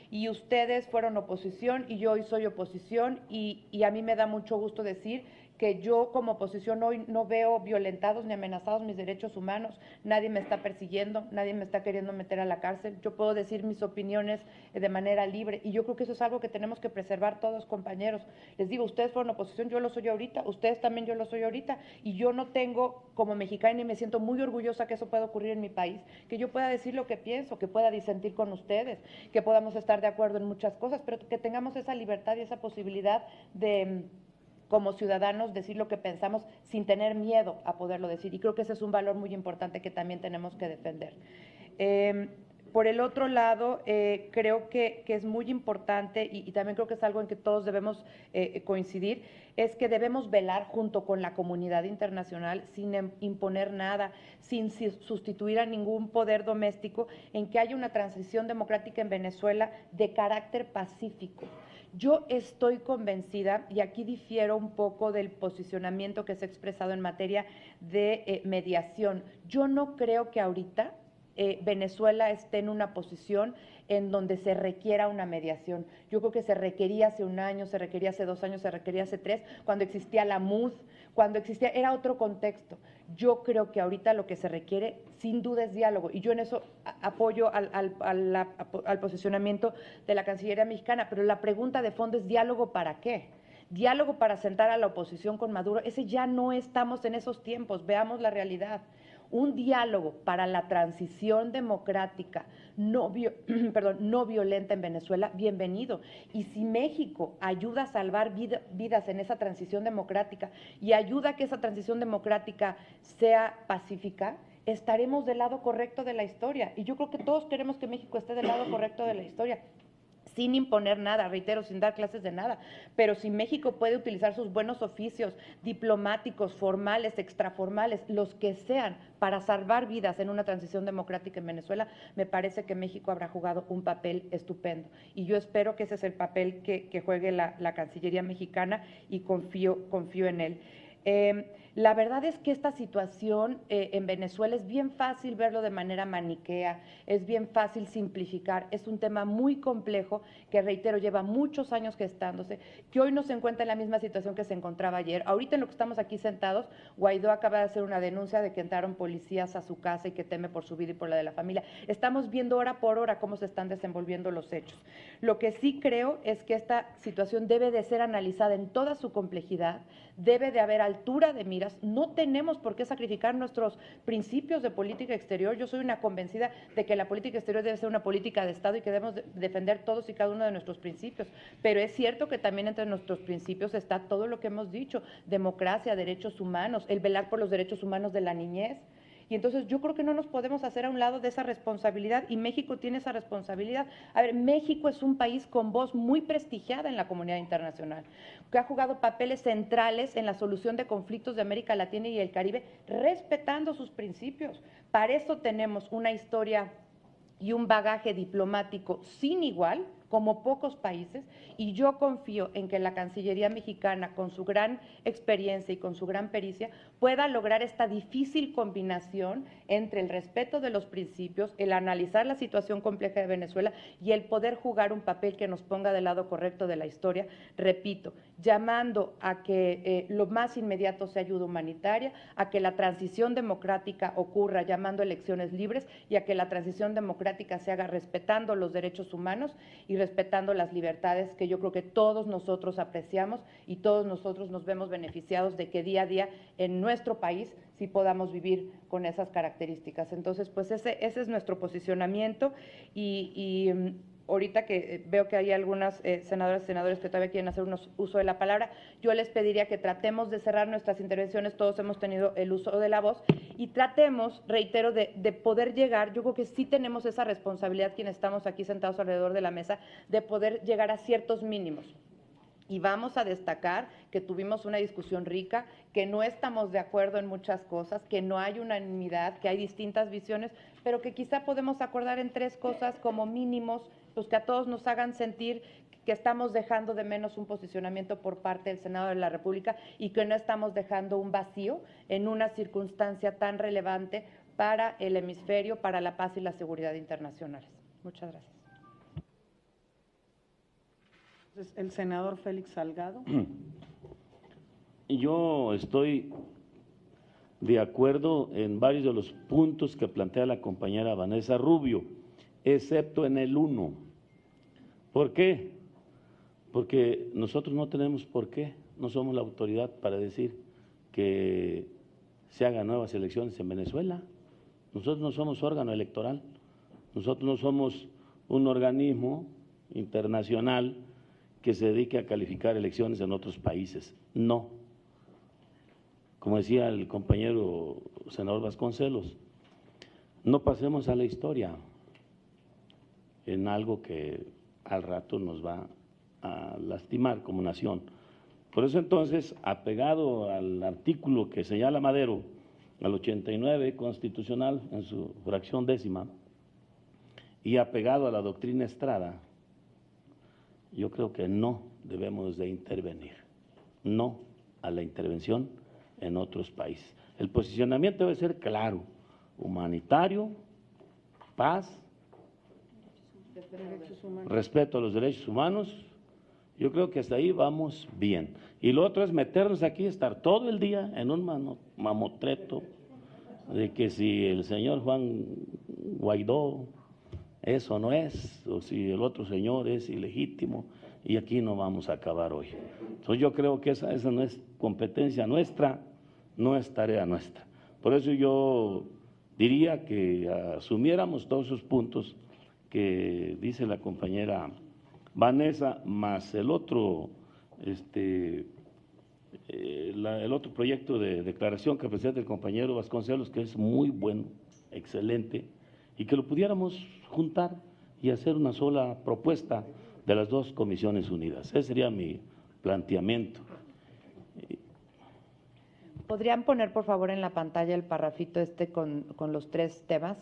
Y ustedes fueron oposición y yo hoy soy oposición y a mí me da mucho gusto decir que yo como oposición hoy no veo violentados ni amenazados mis derechos humanos, nadie me está persiguiendo, nadie me está queriendo meter a la cárcel, yo puedo decir mis opiniones de manera libre y yo creo que eso es algo que tenemos que preservar todos, compañeros. Les digo, ustedes fueron oposición, yo lo soy ahorita, ustedes también, yo lo soy ahorita y yo no tengo como mexicana y me siento muy orgullosa que eso pueda ocurrir en mi país, que yo pueda decir lo que pienso, que pueda disentir con ustedes, que podamos estar de acuerdo en muchas cosas, pero que tengamos esa libertad y esa posibilidad de como ciudadanos decir lo que pensamos sin tener miedo a poderlo decir. Y creo que ese es un valor muy importante que también tenemos que defender. Por el otro lado, creo que es muy importante y también creo que es algo en que todos debemos coincidir, es que debemos velar junto con la comunidad internacional sin imponer nada, sin sustituir a ningún poder doméstico, en que haya una transición democrática en Venezuela de carácter pacífico. Yo estoy convencida, y aquí difiero un poco del posicionamiento que se ha expresado en materia de mediación. Yo no creo que ahorita Venezuela esté en una posición en donde se requiera una mediación. Yo creo que se requería hace un año, se requería hace 2 años, se requería hace 3, cuando existía la MUD, cuando existía, era otro contexto. Yo creo que ahorita lo que se requiere, sin duda, es diálogo, y yo en eso apoyo al posicionamiento de la Cancillería mexicana, pero la pregunta de fondo es ¿diálogo para qué? Diálogo para sentar a la oposición con Maduro, ese ya no estamos en esos tiempos, veamos la realidad. Un diálogo para la transición democrática no violenta en Venezuela, bienvenido. Y si México ayuda a salvar vidas en esa transición democrática y ayuda a que esa transición democrática sea pacífica, estaremos del lado correcto de la historia. Y yo creo que todos queremos que México esté del lado correcto de la historia, sin imponer nada, reitero, sin dar clases de nada, pero si México puede utilizar sus buenos oficios diplomáticos, formales, extraformales, los que sean, para salvar vidas en una transición democrática en Venezuela, me parece que México habrá jugado un papel estupendo. Y yo espero que ese es el papel que juegue la Cancillería mexicana y confío en él. La verdad es que esta situación en Venezuela es bien fácil verlo de manera maniquea, es bien fácil simplificar, es un tema muy complejo que, reitero, lleva muchos años gestándose, que hoy no se encuentra en la misma situación que se encontraba ayer. Ahorita en lo que estamos aquí sentados, Guaidó acaba de hacer una denuncia de que entraron policías a su casa y que teme por su vida y por la de la familia. Estamos viendo hora por hora cómo se están desenvolviendo los hechos. Lo que sí creo es que esta situación debe de ser analizada en toda su complejidad, debe de haber altura de miras, no tenemos por qué sacrificar nuestros principios de política exterior. Yo soy una convencida de que la política exterior debe ser una política de Estado y que debemos defender todos y cada uno de nuestros principios, pero es cierto que también entre nuestros principios está todo lo que hemos dicho, democracia, derechos humanos, el velar por los derechos humanos de la niñez. Y entonces yo creo que no nos podemos hacer a un lado de esa responsabilidad y México tiene esa responsabilidad. A ver, México es un país con voz muy prestigiada en la comunidad internacional, que ha jugado papeles centrales en la solución de conflictos de América Latina y el Caribe, respetando sus principios. Para eso tenemos una historia y un bagaje diplomático sin igual, como pocos países, y yo confío en que la Cancillería mexicana, con su gran experiencia y con su gran pericia, pueda lograr esta difícil combinación entre el respeto de los principios, el analizar la situación compleja de Venezuela y el poder jugar un papel que nos ponga del lado correcto de la historia, repito, llamando a que lo más inmediato sea ayuda humanitaria, a que la transición democrática ocurra llamando a elecciones libres y a que la transición democrática se haga respetando los derechos humanos y respetando las libertades que yo creo que todos nosotros apreciamos y todos nosotros nos vemos beneficiados de que día a día en nuestro país sí podamos vivir con esas características. Entonces, pues ese es nuestro posicionamiento y ahorita que veo que hay algunas senadoras y senadores que todavía quieren hacer uso de la palabra, yo les pediría que tratemos de cerrar nuestras intervenciones, todos hemos tenido el uso de la voz, y tratemos, reitero, de poder llegar, yo creo que sí tenemos esa responsabilidad quienes estamos aquí sentados alrededor de la mesa, de poder llegar a ciertos mínimos. Y vamos a destacar que tuvimos una discusión rica, que no estamos de acuerdo en muchas cosas, que no hay unanimidad, que hay distintas visiones, pero que quizá podemos acordar en 3 cosas como mínimos, pues que a todos nos hagan sentir que estamos dejando de menos un posicionamiento por parte del Senado de la República y que no estamos dejando un vacío en una circunstancia tan relevante para el hemisferio, para la paz y la seguridad internacionales. Muchas gracias. El senador Félix Salgado. Yo estoy de acuerdo en varios de los puntos que plantea la compañera Vanessa Rubio, excepto en el 1. ¿Por qué? Porque nosotros no tenemos por qué, no somos la autoridad para decir que se hagan nuevas elecciones en Venezuela. Nosotros no somos órgano electoral, nosotros no somos un organismo internacional que se dedique a calificar elecciones en otros países. No. Como decía el compañero senador Vasconcelos, no pasemos a la historia en algo que al rato nos va a lastimar como nación. Por eso entonces, apegado al artículo que señala Madero, al 89 constitucional en su fracción 10ª, y apegado a la doctrina Estrada, yo creo que no debemos de intervenir, no a la intervención en otros países. El posicionamiento debe ser claro, humanitario, paz, respeto a los derechos humanos. Yo creo que hasta ahí vamos bien. Y lo otro es meternos aquí, estar todo el día en un mamotreto de que si el señor Juan Guaidó eso no es, o si el otro señor es ilegítimo, y aquí no vamos a acabar hoy. Entonces yo creo que esa no es competencia nuestra, no es tarea nuestra. Por eso yo diría que asumiéramos todos esos puntos que dice la compañera Vanessa, más el otro, el otro proyecto de declaración que presenta el compañero Vasconcelos, que es muy bueno, excelente, y que lo pudiéramos juntar y hacer una sola propuesta de las 2 comisiones unidas. Ese sería mi planteamiento. ¿Podrían poner, por favor, en la pantalla el parrafito con los 3 temas?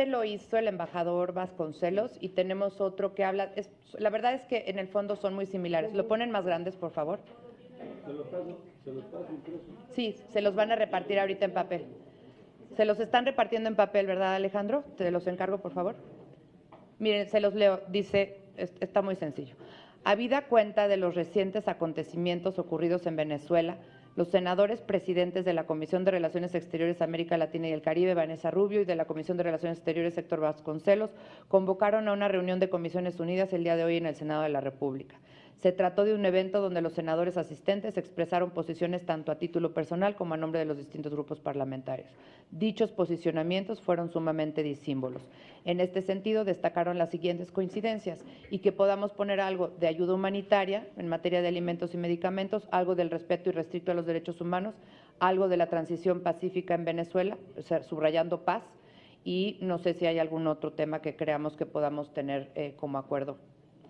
Lo hizo el embajador Vasconcelos y tenemos otro que habla, la verdad es que en el fondo son muy similares. ¿Lo ponen más grandes, por favor? Sí, se los van a repartir ahorita en papel. Se los están repartiendo en papel, ¿verdad, Alejandro? Te los encargo, por favor. Miren, se los leo. Dice, está muy sencillo. Habida cuenta de los recientes acontecimientos ocurridos en Venezuela, los senadores presidentes de la Comisión de Relaciones Exteriores América Latina y el Caribe, Vanessa Rubio, y de la Comisión de Relaciones Exteriores, Héctor Vasconcelos, convocaron a una reunión de Comisiones Unidas el día de hoy en el Senado de la República. Se trató de un evento donde los senadores asistentes expresaron posiciones tanto a título personal como a nombre de los distintos grupos parlamentarios. Dichos posicionamientos fueron sumamente disímbolos. En este sentido, destacaron las siguientes coincidencias y que podamos poner algo de ayuda humanitaria en materia de alimentos y medicamentos, algo del respeto irrestricto a los derechos humanos, algo de la transición pacífica en Venezuela, o sea, subrayando paz, y no sé si hay algún otro tema que creamos que podamos tener como acuerdo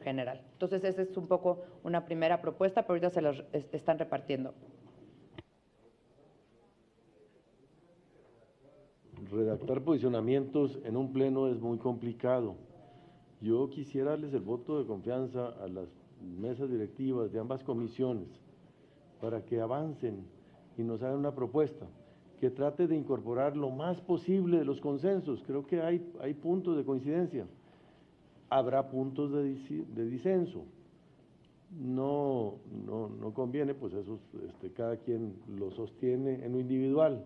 general. Entonces, esa es un poco una primera propuesta, pero ahorita se los están repartiendo. Redactar posicionamientos en un pleno es muy complicado. Yo quisiera darles el voto de confianza a las mesas directivas de ambas comisiones para que avancen y nos hagan una propuesta que trate de incorporar lo más posible de los consensos. Creo que hay puntos de coincidencia. Habrá puntos de disenso. No conviene, pues eso cada quien lo sostiene en lo individual,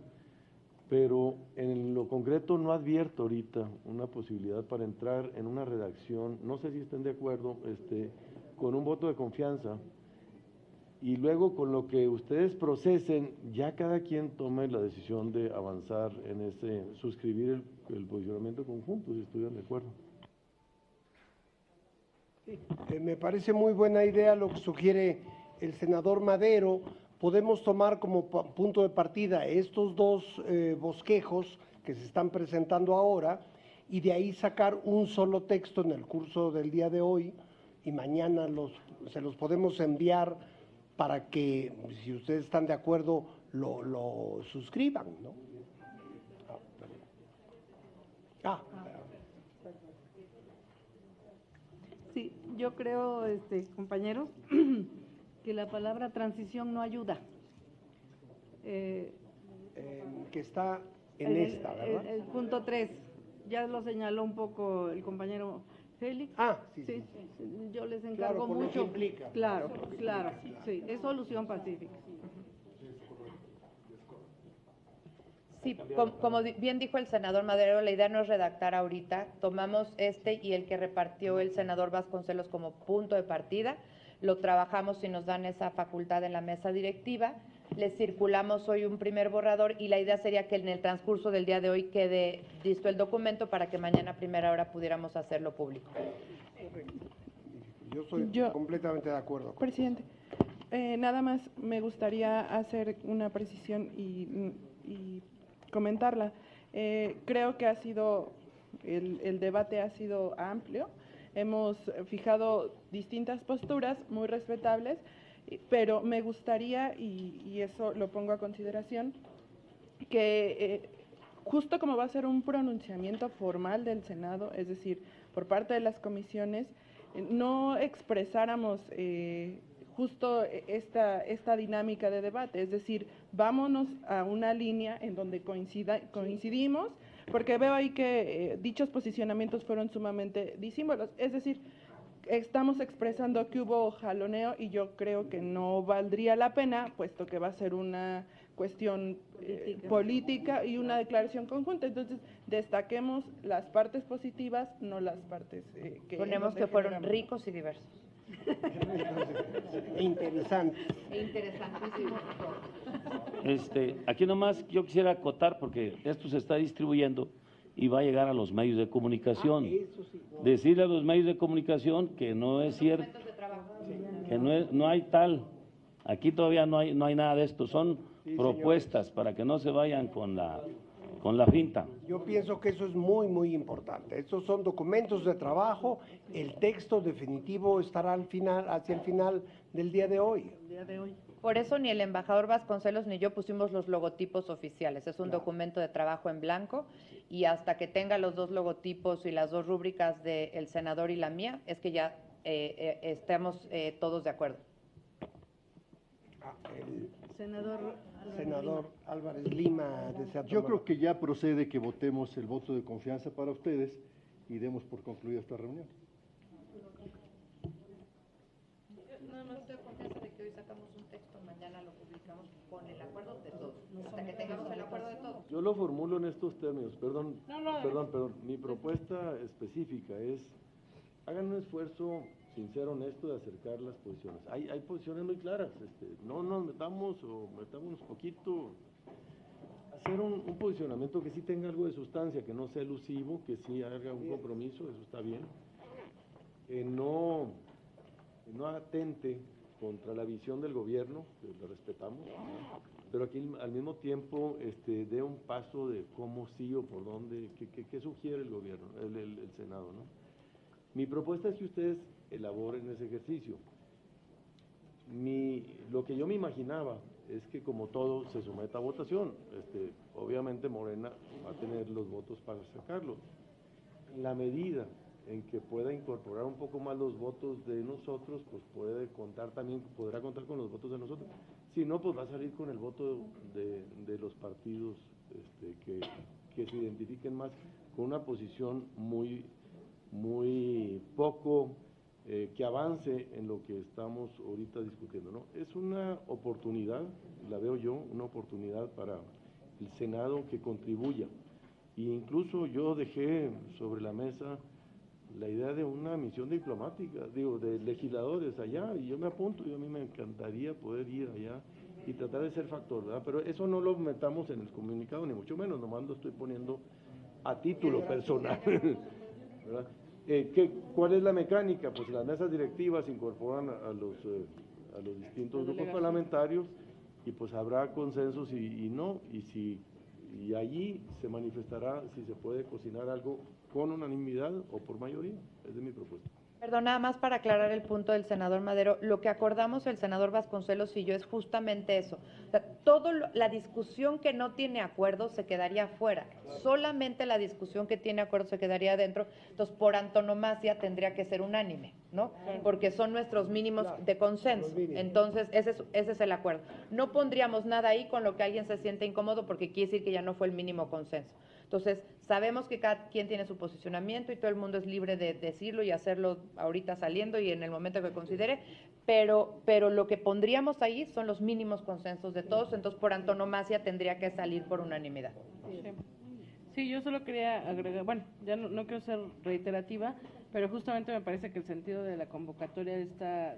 pero en lo concreto no advierto ahorita una posibilidad para entrar en una redacción, no sé si estén de acuerdo, con un voto de confianza y luego con lo que ustedes procesen, ya cada quien tome la decisión de avanzar en suscribir el posicionamiento conjunto, si estuvieran de acuerdo. Sí, me parece muy buena idea lo que sugiere el senador Madero. Podemos tomar como punto de partida estos dos bosquejos que se están presentando ahora y de ahí sacar un solo texto en el curso del día de hoy y mañana se los podemos enviar para que, si ustedes están de acuerdo, lo suscriban, ¿no? Sí, yo creo, compañeros, que la palabra transición no ayuda. Que está en esta, ¿verdad? El punto 3, ya lo señaló un poco el compañero Félix. Sí. Yo les encargo claro, mucho. Lo que implica. Claro, sí, es solución pacífica. Sí, como bien dijo el senador Madero, la idea no es redactar ahorita, tomamos y el que repartió el senador Vasconcelos como punto de partida, lo trabajamos y nos dan esa facultad en la mesa directiva, les circulamos hoy un primer borrador y la idea sería que en el transcurso del día de hoy quede listo el documento para que mañana a primera hora pudiéramos hacerlo público. Yo estoy completamente de acuerdo. Presidente, nada más me gustaría hacer una precisión y comentarla. Creo que el debate ha sido amplio, hemos fijado distintas posturas muy respetables, pero me gustaría, y eso lo pongo a consideración, que justo como va a ser un pronunciamiento formal del Senado, es decir, por parte de las comisiones, no expresáramos justo esta dinámica de debate, es decir, vámonos a una línea en donde coincidimos, porque veo ahí que dichos posicionamientos fueron sumamente disímbolos, es decir, estamos expresando que hubo jaloneo y yo creo que no valdría la pena, puesto que va a ser una cuestión política y una declaración conjunta. Entonces, destaquemos las partes positivas, no las partes que... Ponemos que fueron ricos y diversos. Interesantes. Interesantísimos. Aquí nomás yo quisiera acotar, porque esto se está distribuyendo y va a llegar a los medios de comunicación. Decirle a los medios de comunicación que no es cierto, que no hay tal, aquí todavía no hay nada de esto, son propuestas para que no se vayan con la finta. Yo pienso que eso es muy, muy importante. Estos son documentos de trabajo, el texto definitivo estará hacia el final del día de hoy. Por eso ni el embajador Vasconcelos ni yo pusimos los logotipos oficiales. Es un documento de trabajo en blanco y hasta que tenga los dos logotipos y las dos rúbricas del senador y la mía, es que ya estemos todos de acuerdo. Senador Álvarez Lima. Yo creo que ya procede que votemos el voto de confianza para ustedes y demos por concluida esta reunión. Nada más estoy confianza de que hoy sacamos un texto, mañana lo publicamos con el acuerdo de todos, hasta que tengamos el acuerdo de todos. Yo lo formulo en estos términos, perdón. Mi propuesta específica es, hagan un esfuerzo sincero, honesto de acercar las posiciones. Hay posiciones muy claras, no nos metamos o metamos un poquito, hacer un posicionamiento que sí tenga algo de sustancia, que no sea elusivo, que sí haga un compromiso, eso está bien, que no atente contra la visión del gobierno, que lo respetamos, pero aquí al mismo tiempo dé un paso de cómo sí o por dónde, qué sugiere el gobierno, el Senado, ¿no? Mi propuesta es que ustedes elaboren ese ejercicio. Lo que yo me imaginaba es que como todo se someta a votación, obviamente Morena va a tener los votos para sacarlo. En la medida en que pueda incorporar un poco más los votos de nosotros, pues podrá contar con los votos de nosotros. Si no, pues va a salir con el voto de los partidos que se identifiquen más con una posición muy poco que avance en lo que estamos ahorita discutiendo, ¿no? Es una oportunidad, la veo yo, una oportunidad para el Senado que contribuya. E incluso yo dejé sobre la mesa la idea de una misión diplomática, digo, de legisladores allá, y yo me apunto, y a mí me encantaría poder ir allá y tratar de ser factor, ¿verdad? Pero eso no lo metamos en el comunicado, ni mucho menos, nomás lo estoy poniendo a título personal, ¿verdad? ¿Cuál es la mecánica? Pues las mesas directivas incorporan a los distintos grupos parlamentarios y pues habrá consensos y no, y allí se manifestará si se puede cocinar algo con unanimidad o por mayoría. Esa es mi propuesta. Perdón, nada más para aclarar el punto del senador Madero, lo que acordamos el senador Vasconcelos y yo es justamente eso. O sea, la discusión que no tiene acuerdo se quedaría fuera, solamente la discusión que tiene acuerdo se quedaría adentro, entonces por antonomasia tendría que ser unánime, ¿no? Porque son nuestros mínimos de consenso, entonces ese es el acuerdo. No pondríamos nada ahí con lo que alguien se siente incómodo porque quiere decir que ya no fue el mínimo consenso. Entonces, sabemos que cada quien tiene su posicionamiento y todo el mundo es libre de decirlo y hacerlo ahorita saliendo y en el momento que considere, pero lo que pondríamos ahí son los mínimos consensos de todos, entonces por antonomasia tendría que salir por unanimidad. Sí, yo solo quería agregar, bueno, ya no quiero ser reiterativa, pero justamente me parece que el sentido de la convocatoria de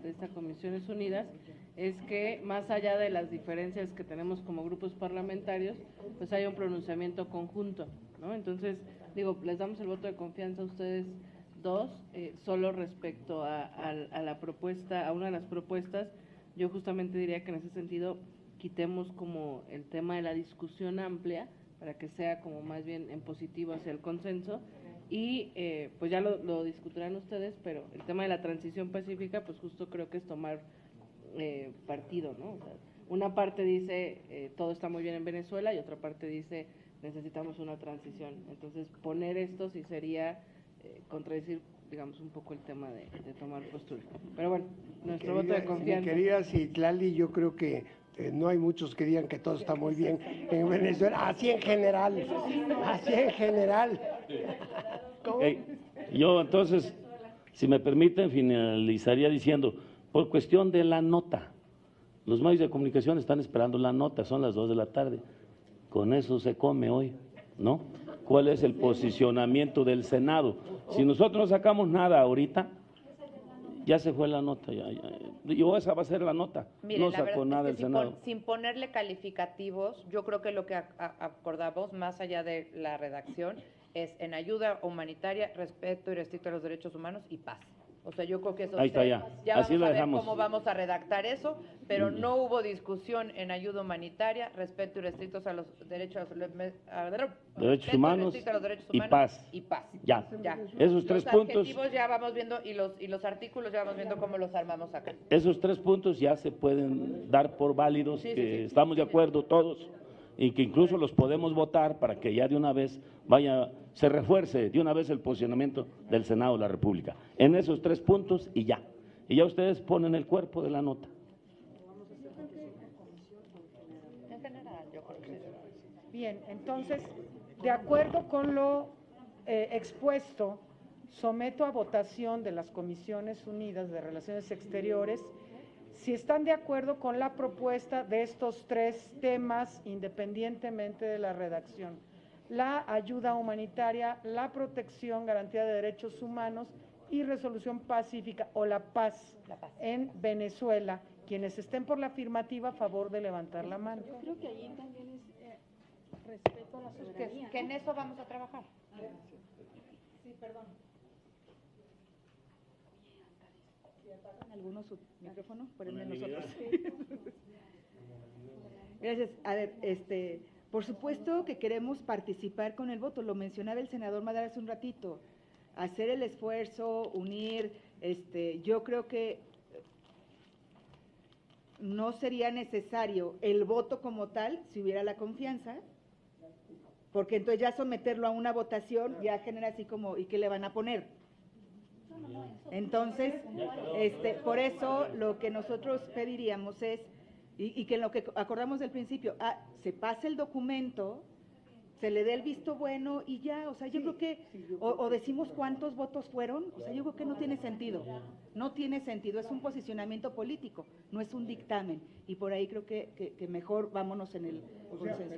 esta Comisiones Unidas es que más allá de las diferencias que tenemos como grupos parlamentarios, pues haya un pronunciamiento conjunto, ¿no? Entonces, digo, les damos el voto de confianza a ustedes dos, solo respecto a la propuesta, a una de las propuestas, yo justamente diría que en ese sentido quitemos como el tema de la discusión amplia, para que sea como más bien en positivo hacia el consenso, y pues ya lo discutirán ustedes, pero el tema de la transición pacífica, pues justo creo que es tomar partido, ¿no? O sea, una parte dice todo está muy bien en Venezuela y otra parte dice necesitamos una transición. Entonces poner esto sí sería contradecir, digamos, un poco el tema de tomar postura. Pero bueno, nuestro voto de confianza. Mi querida Citlali, yo creo que no hay muchos que digan que todo está muy bien en Venezuela, así en general, así en general. Yo entonces, si me permiten, finalizaría diciendo, por cuestión de la nota, los medios de comunicación están esperando la nota, son las 2 de la tarde, con eso se come hoy, ¿no? ¿Cuál es el posicionamiento del Senado? Si nosotros no sacamos nada ahorita, ya se fue la nota, yo esa va a ser la nota. Miren, no sacó nada el Senado. Sin ponerle calificativos, yo creo que lo que acordamos, más allá de la redacción, es en ayuda humanitaria, respeto y restricto a los derechos humanos y paz. O sea, yo creo que eso ahí está, ya vamos así lo a ver dejamos. cómo vamos a redactar eso, pero no hubo discusión en ayuda humanitaria, respeto y restrictos a los derechos humanos y paz. Ya. Esos tres puntos. Los adjetivos ya vamos viendo y los artículos ya vamos viendo cómo los armamos acá. Esos 3 puntos ya se pueden dar por válidos, que estamos de acuerdo todos y que incluso los podemos votar para que ya de una vez se refuerce de una vez el posicionamiento del Senado de la República. En esos 3 puntos y ya ustedes ponen el cuerpo de la nota. En general, yo creo que Bien, entonces, de acuerdo con lo expuesto, someto a votación de las Comisiones Unidas de Relaciones Exteriores si están de acuerdo con la propuesta de estos 3 temas, independientemente de la redacción: la ayuda humanitaria, la protección, garantía de derechos humanos y resolución pacífica o la paz en Venezuela. Quienes estén por la afirmativa, a favor de levantar la mano. Yo creo que allí también es respeto a la soberanía. Que en eso vamos a trabajar. Sí, perdón. ¿Alguno su micrófono? Por el de nosotros. Gracias. A ver, por supuesto que queremos participar con el voto, lo mencionaba el senador Madero hace un ratito, hacer el esfuerzo, unir, yo creo que no sería necesario el voto como tal si hubiera la confianza, porque entonces ya someterlo a una votación ya genera así como, ¿y qué le van a poner? Entonces, por eso lo que nosotros pediríamos es, y que en lo que acordamos del principio, se pase el documento, se le dé el visto bueno y ya, o sea, yo creo que, o decimos cuántos votos fueron, o sea, yo creo que no tiene sentido, no tiene sentido, es un posicionamiento político, no es un dictamen, y por ahí creo que mejor vámonos en el consenso.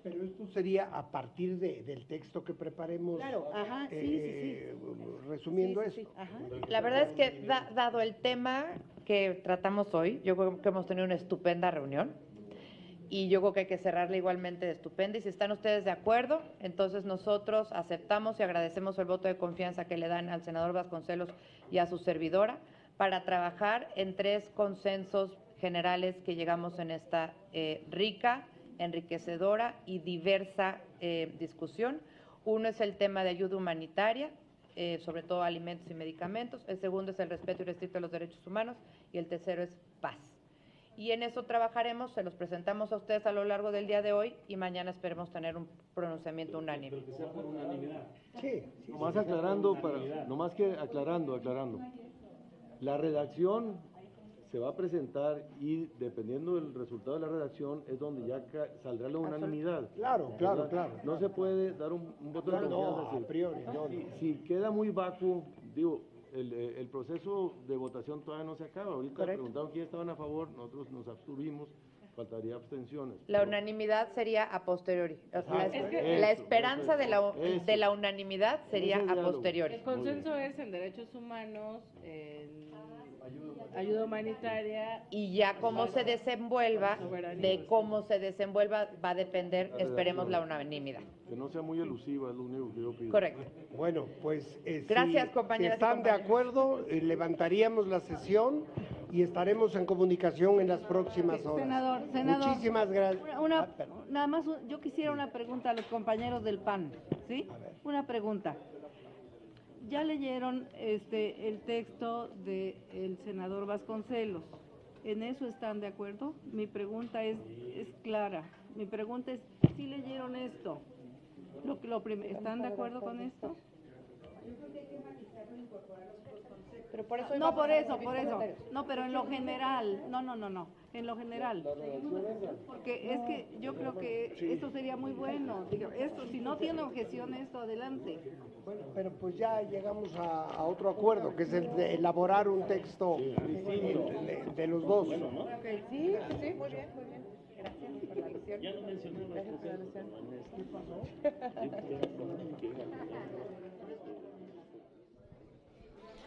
Pero esto sería a partir del texto que preparemos, claro, resumiendo esto. La verdad es que, dado el tema que tratamos hoy, yo creo que hemos tenido una estupenda reunión, y yo creo que hay que cerrarla igualmente de estupenda, y si están ustedes de acuerdo, entonces nosotros aceptamos y agradecemos el voto de confianza que le dan al senador Vasconcelos y a su servidora para trabajar en 3 consensos generales que llegamos en esta rica, enriquecedora y diversa discusión. Uno es el tema de ayuda humanitaria, sobre todo alimentos y medicamentos. El segundo es el respeto irrestricto a los derechos humanos, y el tercero es paz. Y en eso trabajaremos, se los presentamos a ustedes a lo largo del día de hoy, y mañana esperemos tener un pronunciamiento unánime. Pero que sea por unanimidad. Sí. Nomás aclarando, aclarando. La redacción se va a presentar y dependiendo del resultado de la redacción es donde ya saldrá la unanimidad. Claro. No se puede dar un voto de confianza. No, a priori, no. Si queda muy vacuo, digo, el proceso de votación todavía no se acaba. Ahorita preguntaron quiénes estaban a favor, nosotros nos abstuvimos, faltaría abstenciones. La unanimidad sería a posteriori. O sea, la esperanza de la unanimidad sería a posteriori. El consenso es en derechos humanos, en ayuda humanitaria. Y ya cómo se desenvuelva, va a depender, esperemos, la unanimidad. Que no sea muy elusiva, es lo único que yo pido. Correcto. Bueno, pues gracias, compañeras. Si están de acuerdo, levantaríamos la sesión y estaremos en comunicación en las próximas horas. Senador, muchísimas gracias. Nada más, yo quisiera una pregunta a los compañeros del PAN, ¿sí? Una pregunta. Ya leyeron el texto del senador Vasconcelos. ¿En eso están de acuerdo? Mi pregunta es clara. Mi pregunta es, ¿sí leyeron esto? ¿Están de acuerdo con esto? Pero por eso no, por eso. No, pero en lo general. No. En lo general. Porque es que yo creo que esto sería muy bueno. Digo, esto, si no tiene objeción, esto adelante. Bueno, pero pues ya llegamos a otro acuerdo, que es el de elaborar un texto de los dos. Okay, sí, muy bien. Gracias por la lección. Ya no mencionaba. Gracias por la lección. ¿Qué pasó?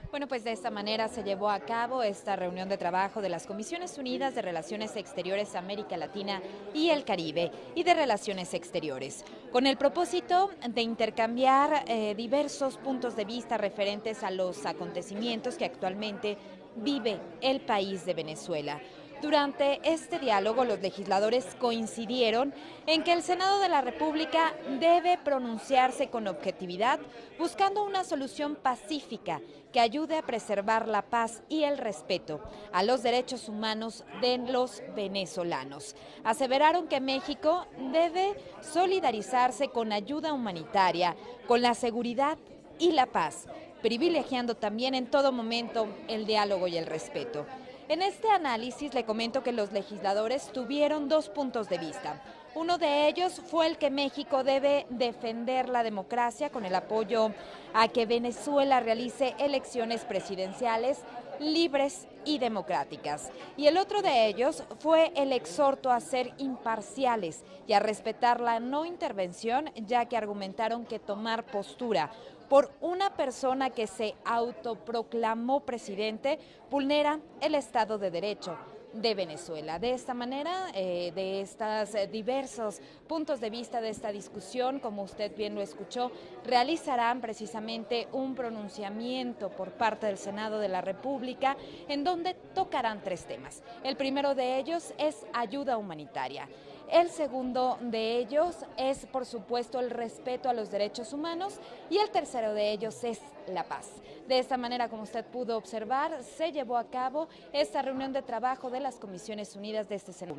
Bueno, pues de esta manera se llevó a cabo esta reunión de trabajo de las Comisiones Unidas de Relaciones Exteriores América Latina y el Caribe y de Relaciones Exteriores, con el propósito de intercambiar diversos puntos de vista referentes a los acontecimientos que actualmente vive el país de Venezuela. Durante este diálogo, los legisladores coincidieron en que el Senado de la República debe pronunciarse con objetividad, buscando una solución pacífica que ayude a preservar la paz y el respeto a los derechos humanos de los venezolanos. Aseveraron que México debe solidarizarse con ayuda humanitaria, con la seguridad y la paz, privilegiando también en todo momento el diálogo y el respeto. En este análisis le comento que los legisladores tuvieron 2 puntos de vista. Uno de ellos fue el que México debe defender la democracia con el apoyo a que Venezuela realice elecciones presidenciales libres y democráticas. Y el otro de ellos fue el exhorto a ser imparciales y a respetar la no intervención, ya que argumentaron que tomar postura por una persona que se autoproclamó presidente vulnera el Estado de Derecho de Venezuela. De esta manera, de estos diversos puntos de vista de esta discusión, como usted bien lo escuchó, realizarán precisamente un pronunciamiento por parte del Senado de la República en donde tocarán 3 temas. El primero de ellos es ayuda humanitaria. El segundo de ellos es, por supuesto, el respeto a los derechos humanos y el tercero de ellos es la paz. De esta manera, como usted pudo observar, se llevó a cabo esta reunión de trabajo de las Comisiones Unidas de este Senado.